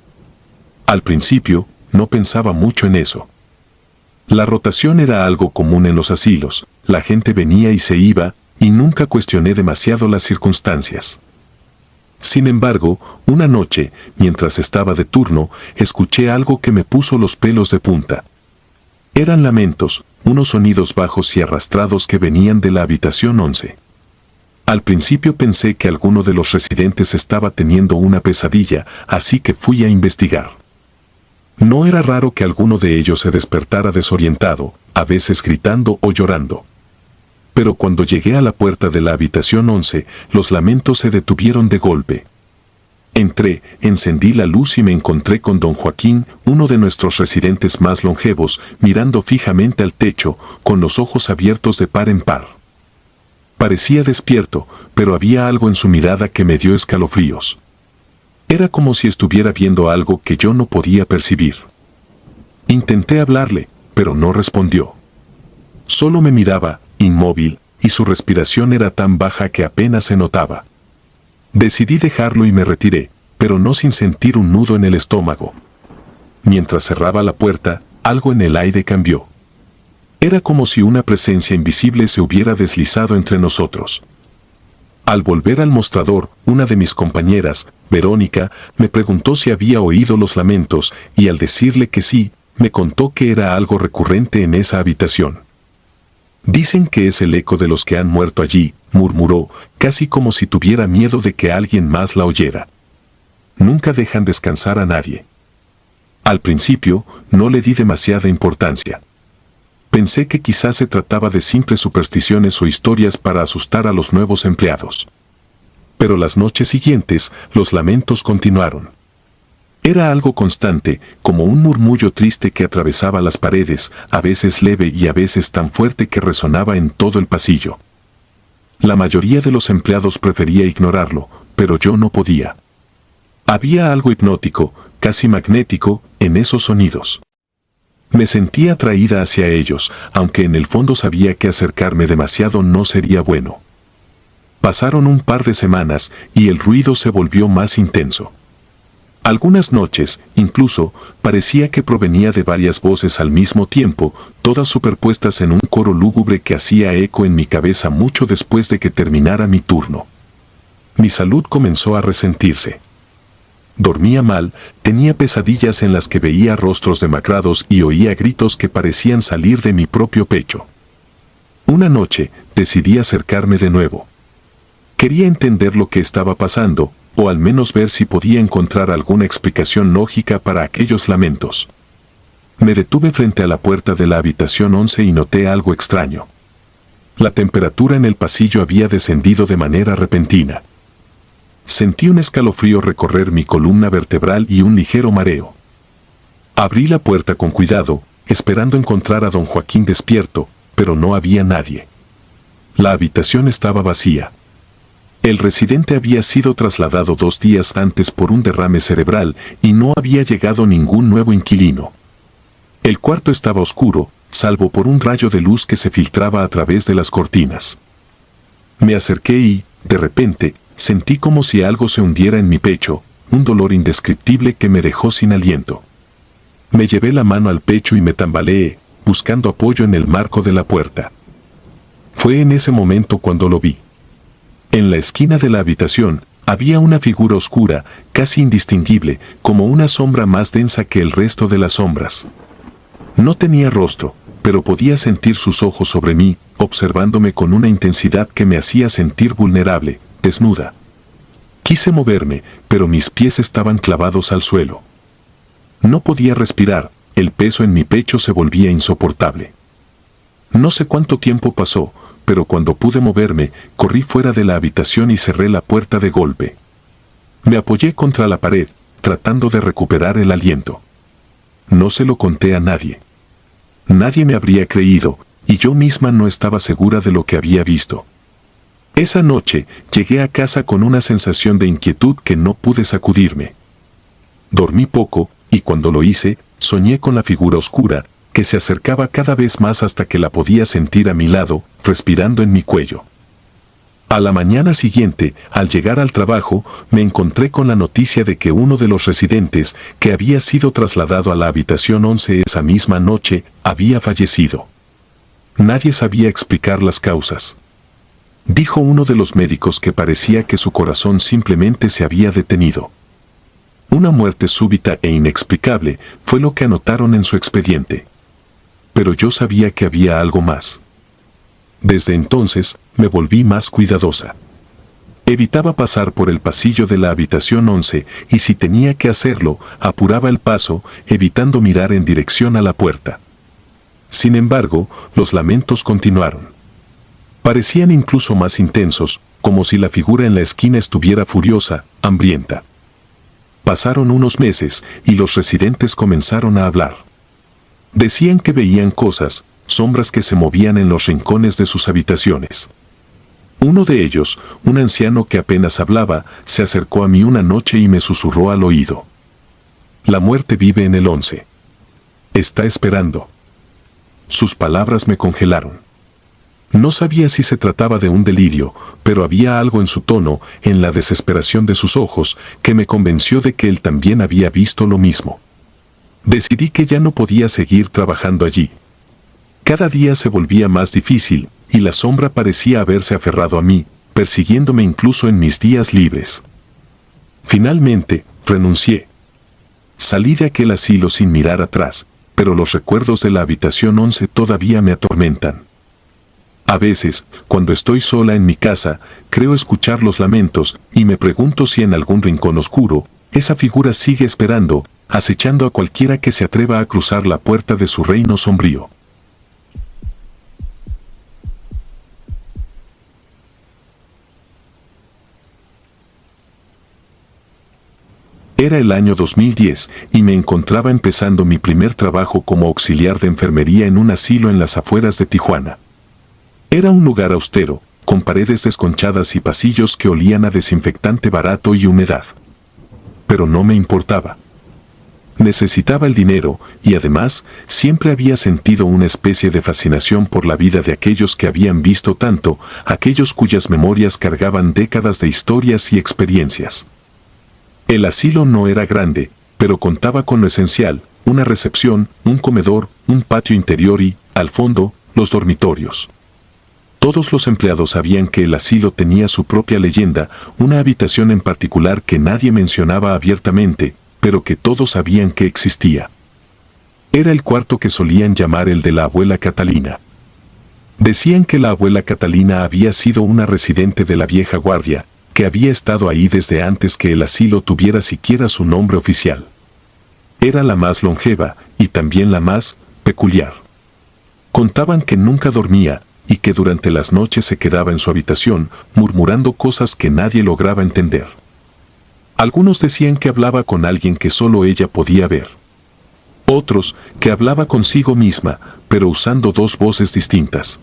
Al principio, no pensaba mucho en eso. La rotación era algo común en los asilos, la gente venía y se iba, y nunca cuestioné demasiado las circunstancias. Sin embargo, una noche, mientras estaba de turno, escuché algo que me puso los pelos de punta. Eran lamentos, unos sonidos bajos y arrastrados que venían de la habitación 11. Al principio pensé que alguno de los residentes estaba teniendo una pesadilla, así que fui a investigar. No era raro que alguno de ellos se despertara desorientado, a veces gritando o llorando. Pero cuando llegué a la puerta de la habitación 11, los lamentos se detuvieron de golpe. Entré, encendí la luz y me encontré con don Joaquín, uno de nuestros residentes más longevos, mirando fijamente al techo, con los ojos abiertos de par en par. Parecía despierto, pero había algo en su mirada que me dio escalofríos. Era como si estuviera viendo algo que yo no podía percibir. Intenté hablarle, pero no respondió. Solo me miraba, inmóvil, y su respiración era tan baja que apenas se notaba. Decidí dejarlo y me retiré, pero no sin sentir un nudo en el estómago. Mientras cerraba la puerta, algo en el aire cambió. Era como si una presencia invisible se hubiera deslizado entre nosotros. Al volver al mostrador, una de mis compañeras, Verónica, me preguntó si había oído los lamentos, y al decirle que sí, me contó que era algo recurrente en esa habitación. Dicen que es el eco de los que han muerto allí, murmuró, casi como si tuviera miedo de que alguien más la oyera. Nunca dejan descansar a nadie. Al principio, no le di demasiada importancia. Pensé que quizás se trataba de simples supersticiones o historias para asustar a los nuevos empleados. Pero las noches siguientes, los lamentos continuaron. Era algo constante, como un murmullo triste que atravesaba las paredes, a veces leve y a veces tan fuerte que resonaba en todo el pasillo. La mayoría de los empleados prefería ignorarlo, pero yo no podía. Había algo hipnótico, casi magnético, en esos sonidos. Me sentía atraída hacia ellos, aunque en el fondo sabía que acercarme demasiado no sería bueno. Pasaron un par de semanas y el ruido se volvió más intenso. Algunas noches, incluso, parecía que provenía de varias voces al mismo tiempo, todas superpuestas en un coro lúgubre que hacía eco en mi cabeza mucho después de que terminara mi turno. Mi salud comenzó a resentirse. Dormía mal, tenía pesadillas en las que veía rostros demacrados y oía gritos que parecían salir de mi propio pecho. Una noche, decidí acercarme de nuevo. Quería entender lo que estaba pasando, o al menos ver si podía encontrar alguna explicación lógica para aquellos lamentos. Me detuve frente a la puerta de la habitación 11 y noté algo extraño. La temperatura en el pasillo había descendido de manera repentina. Sentí un escalofrío recorrer mi columna vertebral y un ligero mareo. Abrí la puerta con cuidado, esperando encontrar a don Joaquín despierto, pero no había nadie. La habitación estaba vacía. El residente había sido trasladado 2 días antes por un derrame cerebral y no había llegado ningún nuevo inquilino. El cuarto estaba oscuro, salvo por un rayo de luz que se filtraba a través de las cortinas. Me acerqué y, de repente, sentí como si algo se hundiera en mi pecho, un dolor indescriptible que me dejó sin aliento. Me llevé la mano al pecho y me tambaleé, buscando apoyo en el marco de la puerta. Fue en ese momento cuando lo vi. En la esquina de la habitación había una figura oscura, casi indistinguible, como una sombra más densa que el resto de las sombras. No tenía rostro, pero podía sentir sus ojos sobre mí, observándome con una intensidad que me hacía sentir vulnerable, desnuda. Quise moverme, pero mis pies estaban clavados al suelo. No podía respirar, el peso en mi pecho se volvía insoportable. No sé cuánto tiempo pasó, pero cuando pude moverme, corrí fuera de la habitación y cerré la puerta de golpe. Me apoyé contra la pared, tratando de recuperar el aliento. No se lo conté a nadie. Nadie me habría creído, y yo misma no estaba segura de lo que había visto. Esa noche, llegué a casa con una sensación de inquietud que no pude sacudirme. Dormí poco, y cuando lo hice, soñé con la figura oscura, que se acercaba cada vez más hasta que la podía sentir a mi lado, respirando en mi cuello. A la mañana siguiente, al llegar al trabajo, me encontré con la noticia de que uno de los residentes, que había sido trasladado a la habitación 11 esa misma noche, había fallecido. Nadie sabía explicar las causas. Dijo uno de los médicos que parecía que su corazón simplemente se había detenido. Una muerte súbita e inexplicable fue lo que anotaron en su expediente. Pero yo sabía que había algo más. Desde entonces, me volví más cuidadosa. Evitaba pasar por el pasillo de la habitación 11 y si tenía que hacerlo, apuraba el paso, evitando mirar en dirección a la puerta. Sin embargo, los lamentos continuaron. Parecían incluso más intensos, como si la figura en la esquina estuviera furiosa, hambrienta. Pasaron unos meses y los residentes comenzaron a hablar. Decían que veían cosas, sombras que se movían en los rincones de sus habitaciones. Uno de ellos, un anciano que apenas hablaba, se acercó a mí una noche y me susurró al oído. La muerte vive en el 11. Está esperando. Sus palabras me congelaron. No sabía si se trataba de un delirio, pero había algo en su tono, en la desesperación de sus ojos, que me convenció de que él también había visto lo mismo. Decidí que ya no podía seguir trabajando allí. Cada día se volvía más difícil, y la sombra parecía haberse aferrado a mí, persiguiéndome incluso en mis días libres. Finalmente, renuncié. Salí de aquel asilo sin mirar atrás, pero los recuerdos de la habitación 11 todavía me atormentan. A veces, cuando estoy sola en mi casa, creo escuchar los lamentos y me pregunto si en algún rincón oscuro, esa figura sigue esperando, acechando a cualquiera que se atreva a cruzar la puerta de su reino sombrío. Era el año 2010 y me encontraba empezando mi primer trabajo como auxiliar de enfermería en un asilo en las afueras de Tijuana. Era un lugar austero, con paredes desconchadas y pasillos que olían a desinfectante barato y humedad. Pero no me importaba. Necesitaba el dinero y además siempre había sentido una especie de fascinación por la vida de aquellos que habían visto tanto, aquellos cuyas memorias cargaban décadas de historias y experiencias. El asilo no era grande, pero contaba con lo esencial: una recepción, un comedor, un patio interior y, al fondo, los dormitorios. Todos los empleados sabían que el asilo tenía su propia leyenda, una habitación en particular que nadie mencionaba abiertamente, pero que todos sabían que existía. Era el cuarto que solían llamar el de la abuela Catalina. Decían que la abuela Catalina había sido una residente de la vieja guardia, que había estado ahí desde antes que el asilo tuviera siquiera su nombre oficial. Era la más longeva y también la más peculiar. Contaban que nunca dormía y que durante las noches se quedaba en su habitación murmurando cosas que nadie lograba entender. Algunos decían que hablaba con alguien que solo ella podía ver. Otros, que hablaba consigo misma, pero usando dos voces distintas.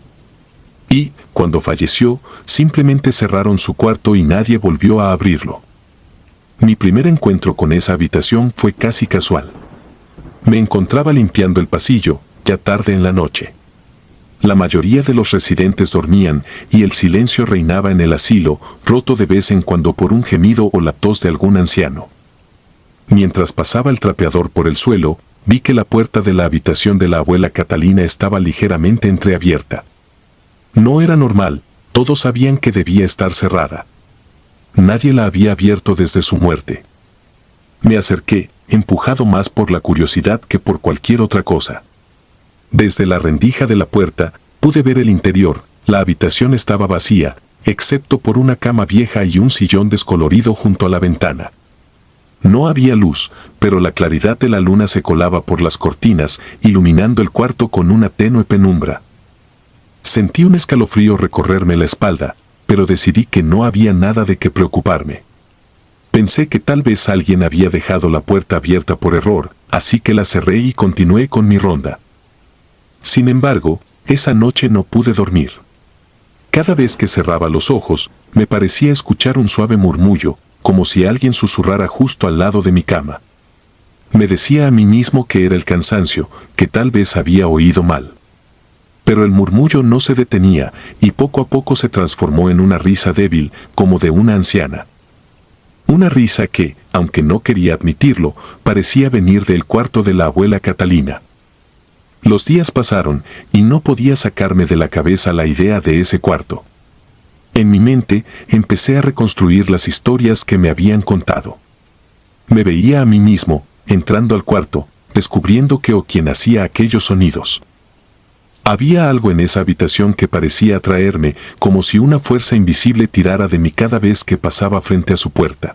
Y, cuando falleció, simplemente cerraron su cuarto y nadie volvió a abrirlo. Mi primer encuentro con esa habitación fue casi casual. Me encontraba limpiando el pasillo, ya tarde en la noche. La mayoría de los residentes dormían y el silencio reinaba en el asilo, roto de vez en cuando por un gemido o la tos de algún anciano. Mientras pasaba el trapeador por el suelo, vi que la puerta de la habitación de la abuela Catalina estaba ligeramente entreabierta. No era normal, todos sabían que debía estar cerrada. Nadie la había abierto desde su muerte. Me acerqué, empujado más por la curiosidad que por cualquier otra cosa. Desde la rendija de la puerta, pude ver el interior. La habitación estaba vacía, excepto por una cama vieja y un sillón descolorido junto a la ventana. No había luz, pero la claridad de la luna se colaba por las cortinas, iluminando el cuarto con una tenue penumbra. Sentí un escalofrío recorrerme la espalda, pero decidí que no había nada de qué preocuparme. Pensé que tal vez alguien había dejado la puerta abierta por error, así que la cerré y continué con mi ronda. Sin embargo, esa noche no pude dormir. Cada vez que cerraba los ojos, me parecía escuchar un suave murmullo, como si alguien susurrara justo al lado de mi cama. Me decía a mí mismo que era el cansancio, que tal vez había oído mal. Pero el murmullo no se detenía, y poco a poco se transformó en una risa débil, como de una anciana. Una risa que, aunque no quería admitirlo, parecía venir del cuarto de la abuela Catalina. Los días pasaron y no podía sacarme de la cabeza la idea de ese cuarto. En mi mente empecé a reconstruir las historias que me habían contado. Me veía a mí mismo, entrando al cuarto, descubriendo qué o quién hacía aquellos sonidos. Había algo en esa habitación que parecía atraerme, como si una fuerza invisible tirara de mí cada vez que pasaba frente a su puerta.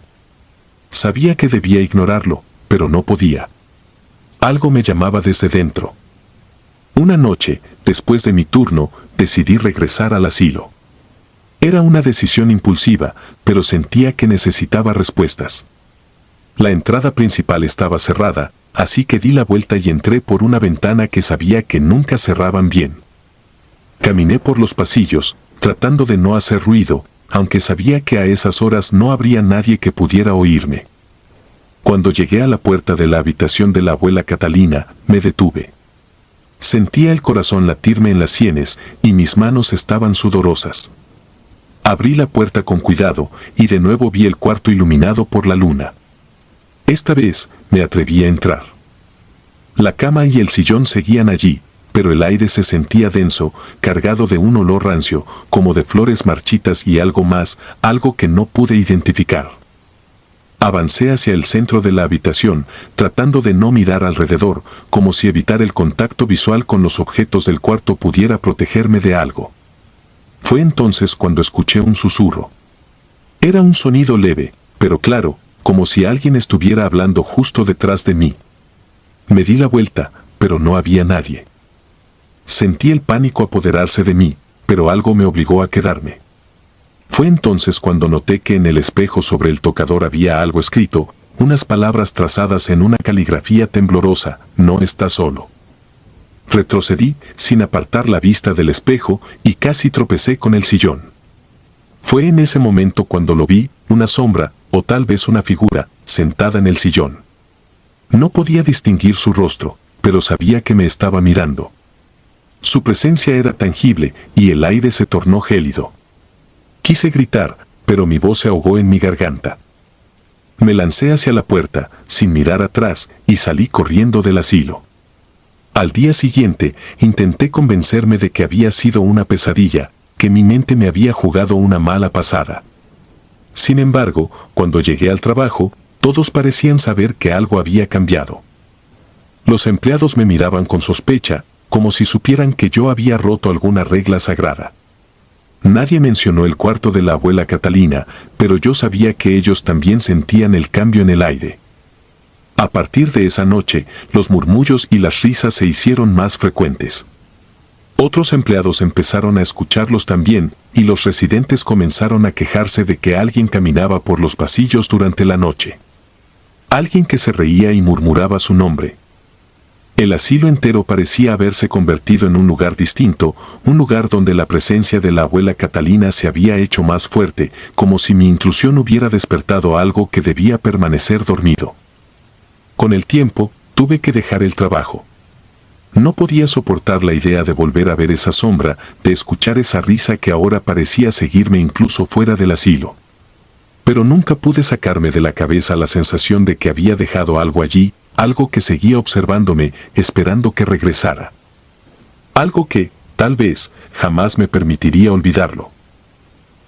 Sabía que debía ignorarlo, pero no podía. Algo me llamaba desde dentro. Una noche, después de mi turno, decidí regresar al asilo. Era una decisión impulsiva, pero sentía que necesitaba respuestas. La entrada principal estaba cerrada, así que di la vuelta y entré por una ventana que sabía que nunca cerraban bien. Caminé por los pasillos, tratando de no hacer ruido, aunque sabía que a esas horas no habría nadie que pudiera oírme. Cuando llegué a la puerta de la habitación de la abuela Catalina, me detuve. Sentía el corazón latirme en las sienes y mis manos estaban sudorosas. Abrí la puerta con cuidado y de nuevo vi el cuarto iluminado por la luna. Esta vez me atreví a entrar. La cama y el sillón seguían allí, pero el aire se sentía denso, cargado de un olor rancio, como de flores marchitas y algo más, algo que no pude identificar. Avancé hacia el centro de la habitación, tratando de no mirar alrededor, como si evitar el contacto visual con los objetos del cuarto pudiera protegerme de algo. Fue entonces cuando escuché un susurro. Era un sonido leve, pero claro, como si alguien estuviera hablando justo detrás de mí. Me di la vuelta, pero no había nadie. Sentí el pánico apoderarse de mí, pero algo me obligó a quedarme. Fue entonces cuando noté que en el espejo sobre el tocador había algo escrito, unas palabras trazadas en una caligrafía temblorosa: no estás solo. Retrocedí, sin apartar la vista del espejo, y casi tropecé con el sillón. Fue en ese momento cuando lo vi, una sombra, o tal vez una figura, sentada en el sillón. No podía distinguir su rostro, pero sabía que me estaba mirando. Su presencia era tangible, y el aire se tornó gélido. Quise gritar, pero mi voz se ahogó en mi garganta. Me lancé hacia la puerta, sin mirar atrás, y salí corriendo del asilo. Al día siguiente, intenté convencerme de que había sido una pesadilla, que mi mente me había jugado una mala pasada. Sin embargo, cuando llegué al trabajo, todos parecían saber que algo había cambiado. Los empleados me miraban con sospecha, como si supieran que yo había roto alguna regla sagrada. Nadie mencionó el cuarto de la abuela Catalina, pero yo sabía que ellos también sentían el cambio en el aire. A partir de esa noche, los murmullos y las risas se hicieron más frecuentes. Otros empleados empezaron a escucharlos también, y los residentes comenzaron a quejarse de que alguien caminaba por los pasillos durante la noche. Alguien que se reía y murmuraba su nombre. El asilo entero parecía haberse convertido en un lugar distinto, un lugar donde la presencia de la abuela Catalina se había hecho más fuerte, como si mi intrusión hubiera despertado algo que debía permanecer dormido. Con el tiempo, tuve que dejar el trabajo. No podía soportar la idea de volver a ver esa sombra, de escuchar esa risa que ahora parecía seguirme incluso fuera del asilo. Pero nunca pude sacarme de la cabeza la sensación de que había dejado algo allí, algo que seguía observándome, esperando que regresara. Algo que, tal vez, jamás me permitiría olvidarlo.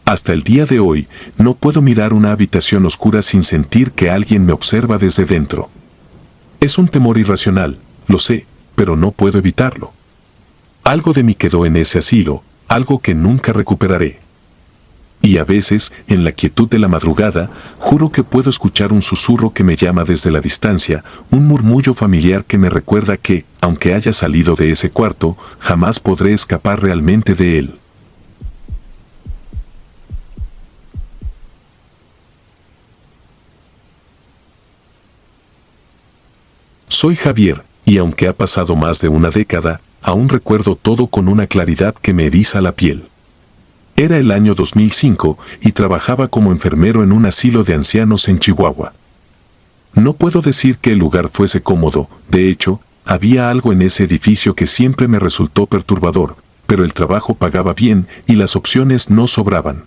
Hasta el día de hoy, no puedo mirar una habitación oscura sin sentir que alguien me observa desde dentro. Es un temor irracional, lo sé, pero no puedo evitarlo. Algo de mí quedó en ese asilo, algo que nunca recuperaré. Y a veces, en la quietud de la madrugada, juro que puedo escuchar un susurro que me llama desde la distancia, un murmullo familiar que me recuerda que, aunque haya salido de ese cuarto, jamás podré escapar realmente de él. Soy Javier, y aunque ha pasado más de una década, aún recuerdo todo con una claridad que me eriza la piel. Era el año 2005 y trabajaba como enfermero en un asilo de ancianos en Chihuahua. No puedo decir que el lugar fuese cómodo, de hecho, había algo en ese edificio que siempre me resultó perturbador, pero el trabajo pagaba bien y las opciones no sobraban.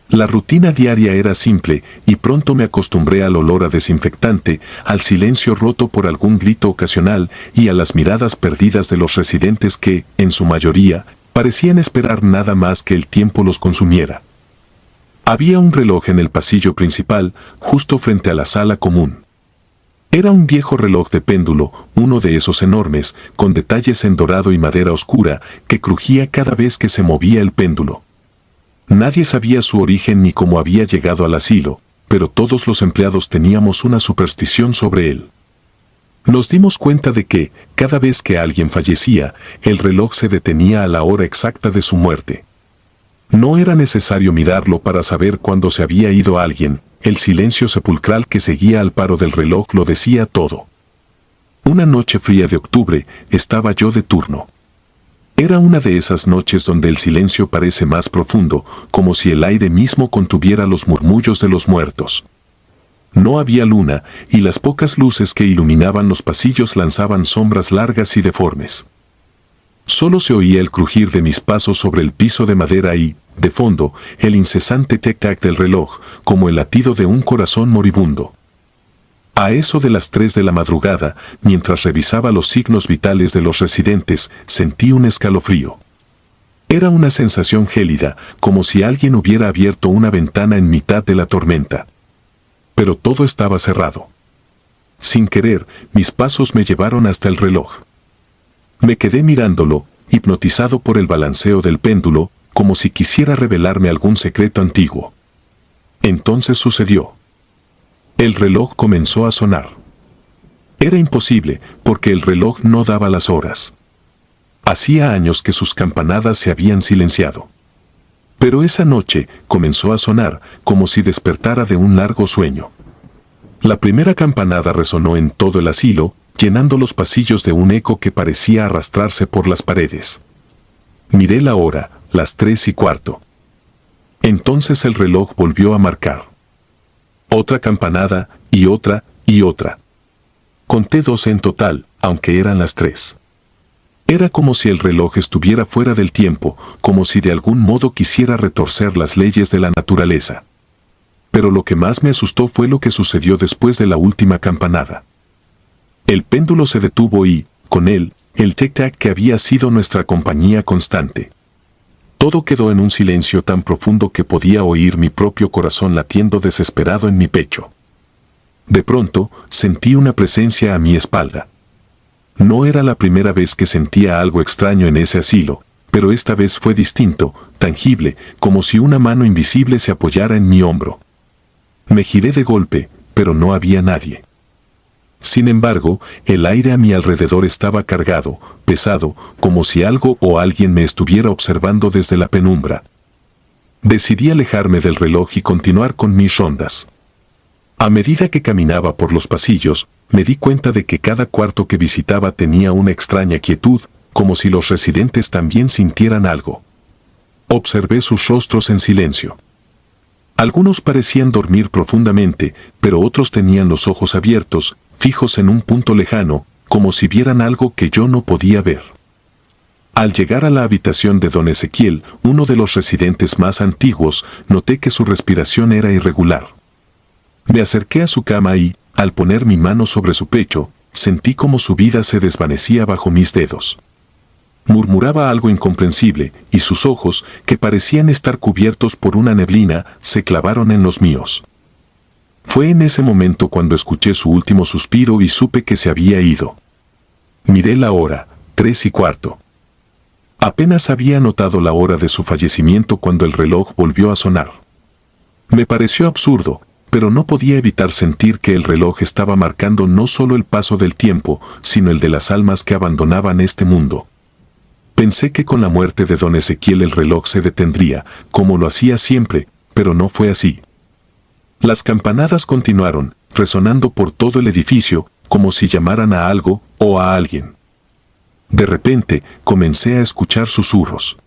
La rutina diaria era simple y pronto me acostumbré al olor a desinfectante, al silencio roto por algún grito ocasional y a las miradas perdidas de los residentes que, en su mayoría, parecían esperar nada más que el tiempo los consumiera. Había un reloj en el pasillo principal, justo frente a la sala común. Era un viejo reloj de péndulo, uno de esos enormes, con detalles en dorado y madera oscura, que crujía cada vez que se movía el péndulo. Nadie sabía su origen ni cómo había llegado al asilo, pero todos los empleados teníamos una superstición sobre él. Nos dimos cuenta de que, cada vez que alguien fallecía, el reloj se detenía a la hora exacta de su muerte. No era necesario mirarlo para saber cuándo se había ido alguien, el silencio sepulcral que seguía al paro del reloj lo decía todo. Una noche fría de octubre, estaba yo de turno. Era una de esas noches donde el silencio parece más profundo, como si el aire mismo contuviera los murmullos de los muertos. No había luna, y las pocas luces que iluminaban los pasillos lanzaban sombras largas y deformes. Solo se oía el crujir de mis pasos sobre el piso de madera y, de fondo, el incesante tic-tac del reloj, como el latido de un corazón moribundo. A eso de las 3 de la madrugada, mientras revisaba los signos vitales de los residentes, sentí un escalofrío. Era una sensación gélida, como si alguien hubiera abierto una ventana en mitad de la tormenta. Pero todo estaba cerrado. Sin querer, mis pasos me llevaron hasta el reloj. Me quedé mirándolo, hipnotizado por el balanceo del péndulo, como si quisiera revelarme algún secreto antiguo. Entonces sucedió. El reloj comenzó a sonar. Era imposible, porque el reloj no daba las horas. Hacía años que sus campanadas se habían silenciado. Pero esa noche comenzó a sonar, como si despertara de un largo sueño. La primera campanada resonó en todo el asilo, llenando los pasillos de un eco que parecía arrastrarse por las paredes. Miré la hora, las 3:15. Entonces el reloj volvió a marcar. Otra campanada, y otra, y otra. Conté 2 en total, aunque eran las 3. Era como si el reloj estuviera fuera del tiempo, como si de algún modo quisiera retorcer las leyes de la naturaleza. Pero lo que más me asustó fue lo que sucedió después de la última campanada. El péndulo se detuvo y, con él, el tic-tac que había sido nuestra compañía constante. Todo quedó en un silencio tan profundo que podía oír mi propio corazón latiendo desesperado en mi pecho. De pronto, sentí una presencia a mi espalda. No era la primera vez que sentía algo extraño en ese asilo, pero esta vez fue distinto, tangible, como si una mano invisible se apoyara en mi hombro. Me giré de golpe, pero no había nadie. Sin embargo, el aire a mi alrededor estaba cargado, pesado, como si algo o alguien me estuviera observando desde la penumbra. Decidí alejarme del reloj y continuar con mis rondas. A medida que caminaba por los pasillos, me di cuenta de que cada cuarto que visitaba tenía una extraña quietud, como si los residentes también sintieran algo. Observé sus rostros en silencio. Algunos parecían dormir profundamente, pero otros tenían los ojos abiertos, fijos en un punto lejano, como si vieran algo que yo no podía ver. Al llegar a la habitación de don Ezequiel, uno de los residentes más antiguos, noté que su respiración era irregular. Me acerqué a su cama y, al poner mi mano sobre su pecho, sentí como su vida se desvanecía bajo mis dedos. Murmuraba algo incomprensible, y sus ojos, que parecían estar cubiertos por una neblina, se clavaron en los míos. Fue en ese momento cuando escuché su último suspiro y supe que se había ido. Miré la hora, 3:15. Apenas había notado la hora de su fallecimiento cuando el reloj volvió a sonar. Me pareció absurdo, pero no podía evitar sentir que el reloj estaba marcando no solo el paso del tiempo, sino el de las almas que abandonaban este mundo. Pensé que con la muerte de don Ezequiel el reloj se detendría, como lo hacía siempre, pero no fue así. Las campanadas continuaron, resonando por todo el edificio, como si llamaran a algo o a alguien. De repente, comencé a escuchar susurros.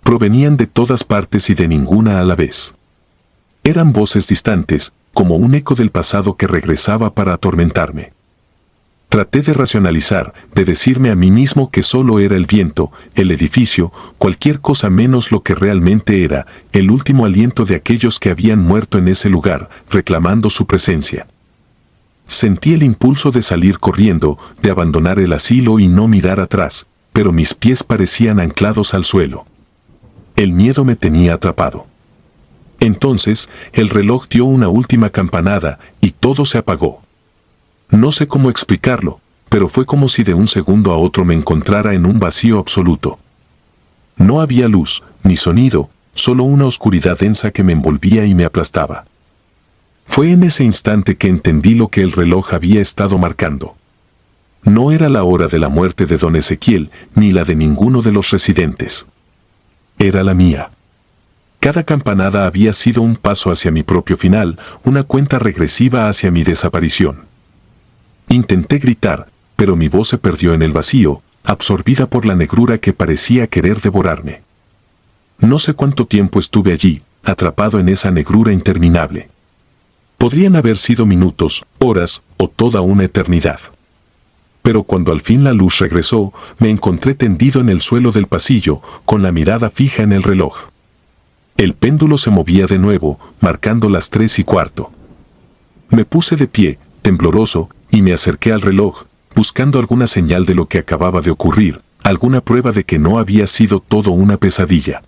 Provenían de todas partes y de ninguna a la vez. Eran voces distantes, como un eco del pasado que regresaba para atormentarme. Traté de racionalizar, de decirme a mí mismo que solo era el viento, el edificio, cualquier cosa menos lo que realmente era, el último aliento de aquellos que habían muerto en ese lugar, reclamando su presencia. Sentí el impulso de salir corriendo, de abandonar el asilo y no mirar atrás, pero mis pies parecían anclados al suelo. El miedo me tenía atrapado. Entonces, el reloj dio una última campanada y todo se apagó. No sé cómo explicarlo, pero fue como si de un segundo a otro me encontrara en un vacío absoluto. No había luz, ni sonido, solo una oscuridad densa que me envolvía y me aplastaba. Fue en ese instante que entendí lo que el reloj había estado marcando. No era la hora de la muerte de don Ezequiel, ni la de ninguno de los residentes. Era la mía. Cada campanada había sido un paso hacia mi propio final, una cuenta regresiva hacia mi desaparición. Intenté gritar, pero mi voz se perdió en el vacío, absorbida por la negrura que parecía querer devorarme. No sé cuánto tiempo estuve allí, atrapado en esa negrura interminable. Podrían haber sido minutos, horas o toda una eternidad. Pero cuando al fin la luz regresó, me encontré tendido en el suelo del pasillo, con la mirada fija en el reloj. El péndulo se movía de nuevo, marcando las 3:15. Me puse de pie, tembloroso, y me acerqué al reloj, buscando alguna señal de lo que acababa de ocurrir, alguna prueba de que no había sido todo una pesadilla.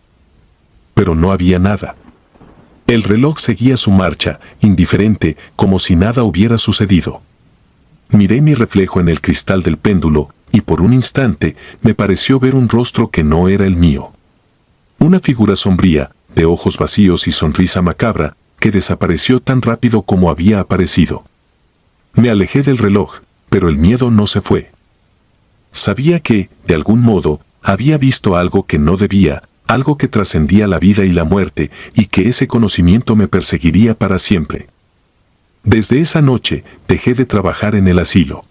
Pero no había nada. El reloj seguía su marcha, indiferente, como si nada hubiera sucedido. Miré mi reflejo en el cristal del péndulo, y por un instante me pareció ver un rostro que no era el mío. Una figura sombría, de ojos vacíos y sonrisa macabra, que desapareció tan rápido como había aparecido. Me alejé del reloj, pero el miedo no se fue. Sabía que, de algún modo, había visto algo que no debía, algo que trascendía la vida y la muerte, y que ese conocimiento me perseguiría para siempre. Desde esa noche dejé de trabajar en el asilo.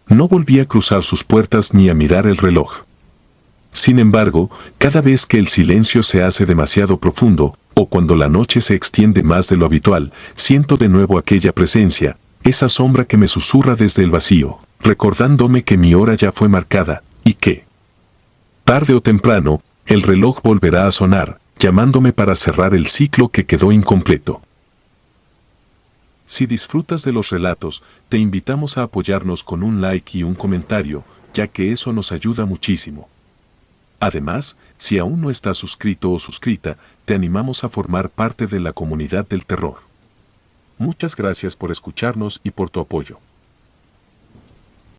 No volví a cruzar sus puertas ni a mirar el reloj. Sin embargo, cada vez que el silencio se hace demasiado profundo, o cuando la noche se extiende más de lo habitual, siento de nuevo aquella presencia, esa sombra que me susurra desde el vacío, recordándome que mi hora ya fue marcada, y que, tarde o temprano, el reloj volverá a sonar, llamándome para cerrar el ciclo que quedó incompleto. Si disfrutas de los relatos, te invitamos a apoyarnos con un like y un comentario, ya que eso nos ayuda muchísimo. Además, si aún no estás suscrito o suscrita, te animamos a formar parte de la comunidad del terror. Muchas gracias por escucharnos y por tu apoyo.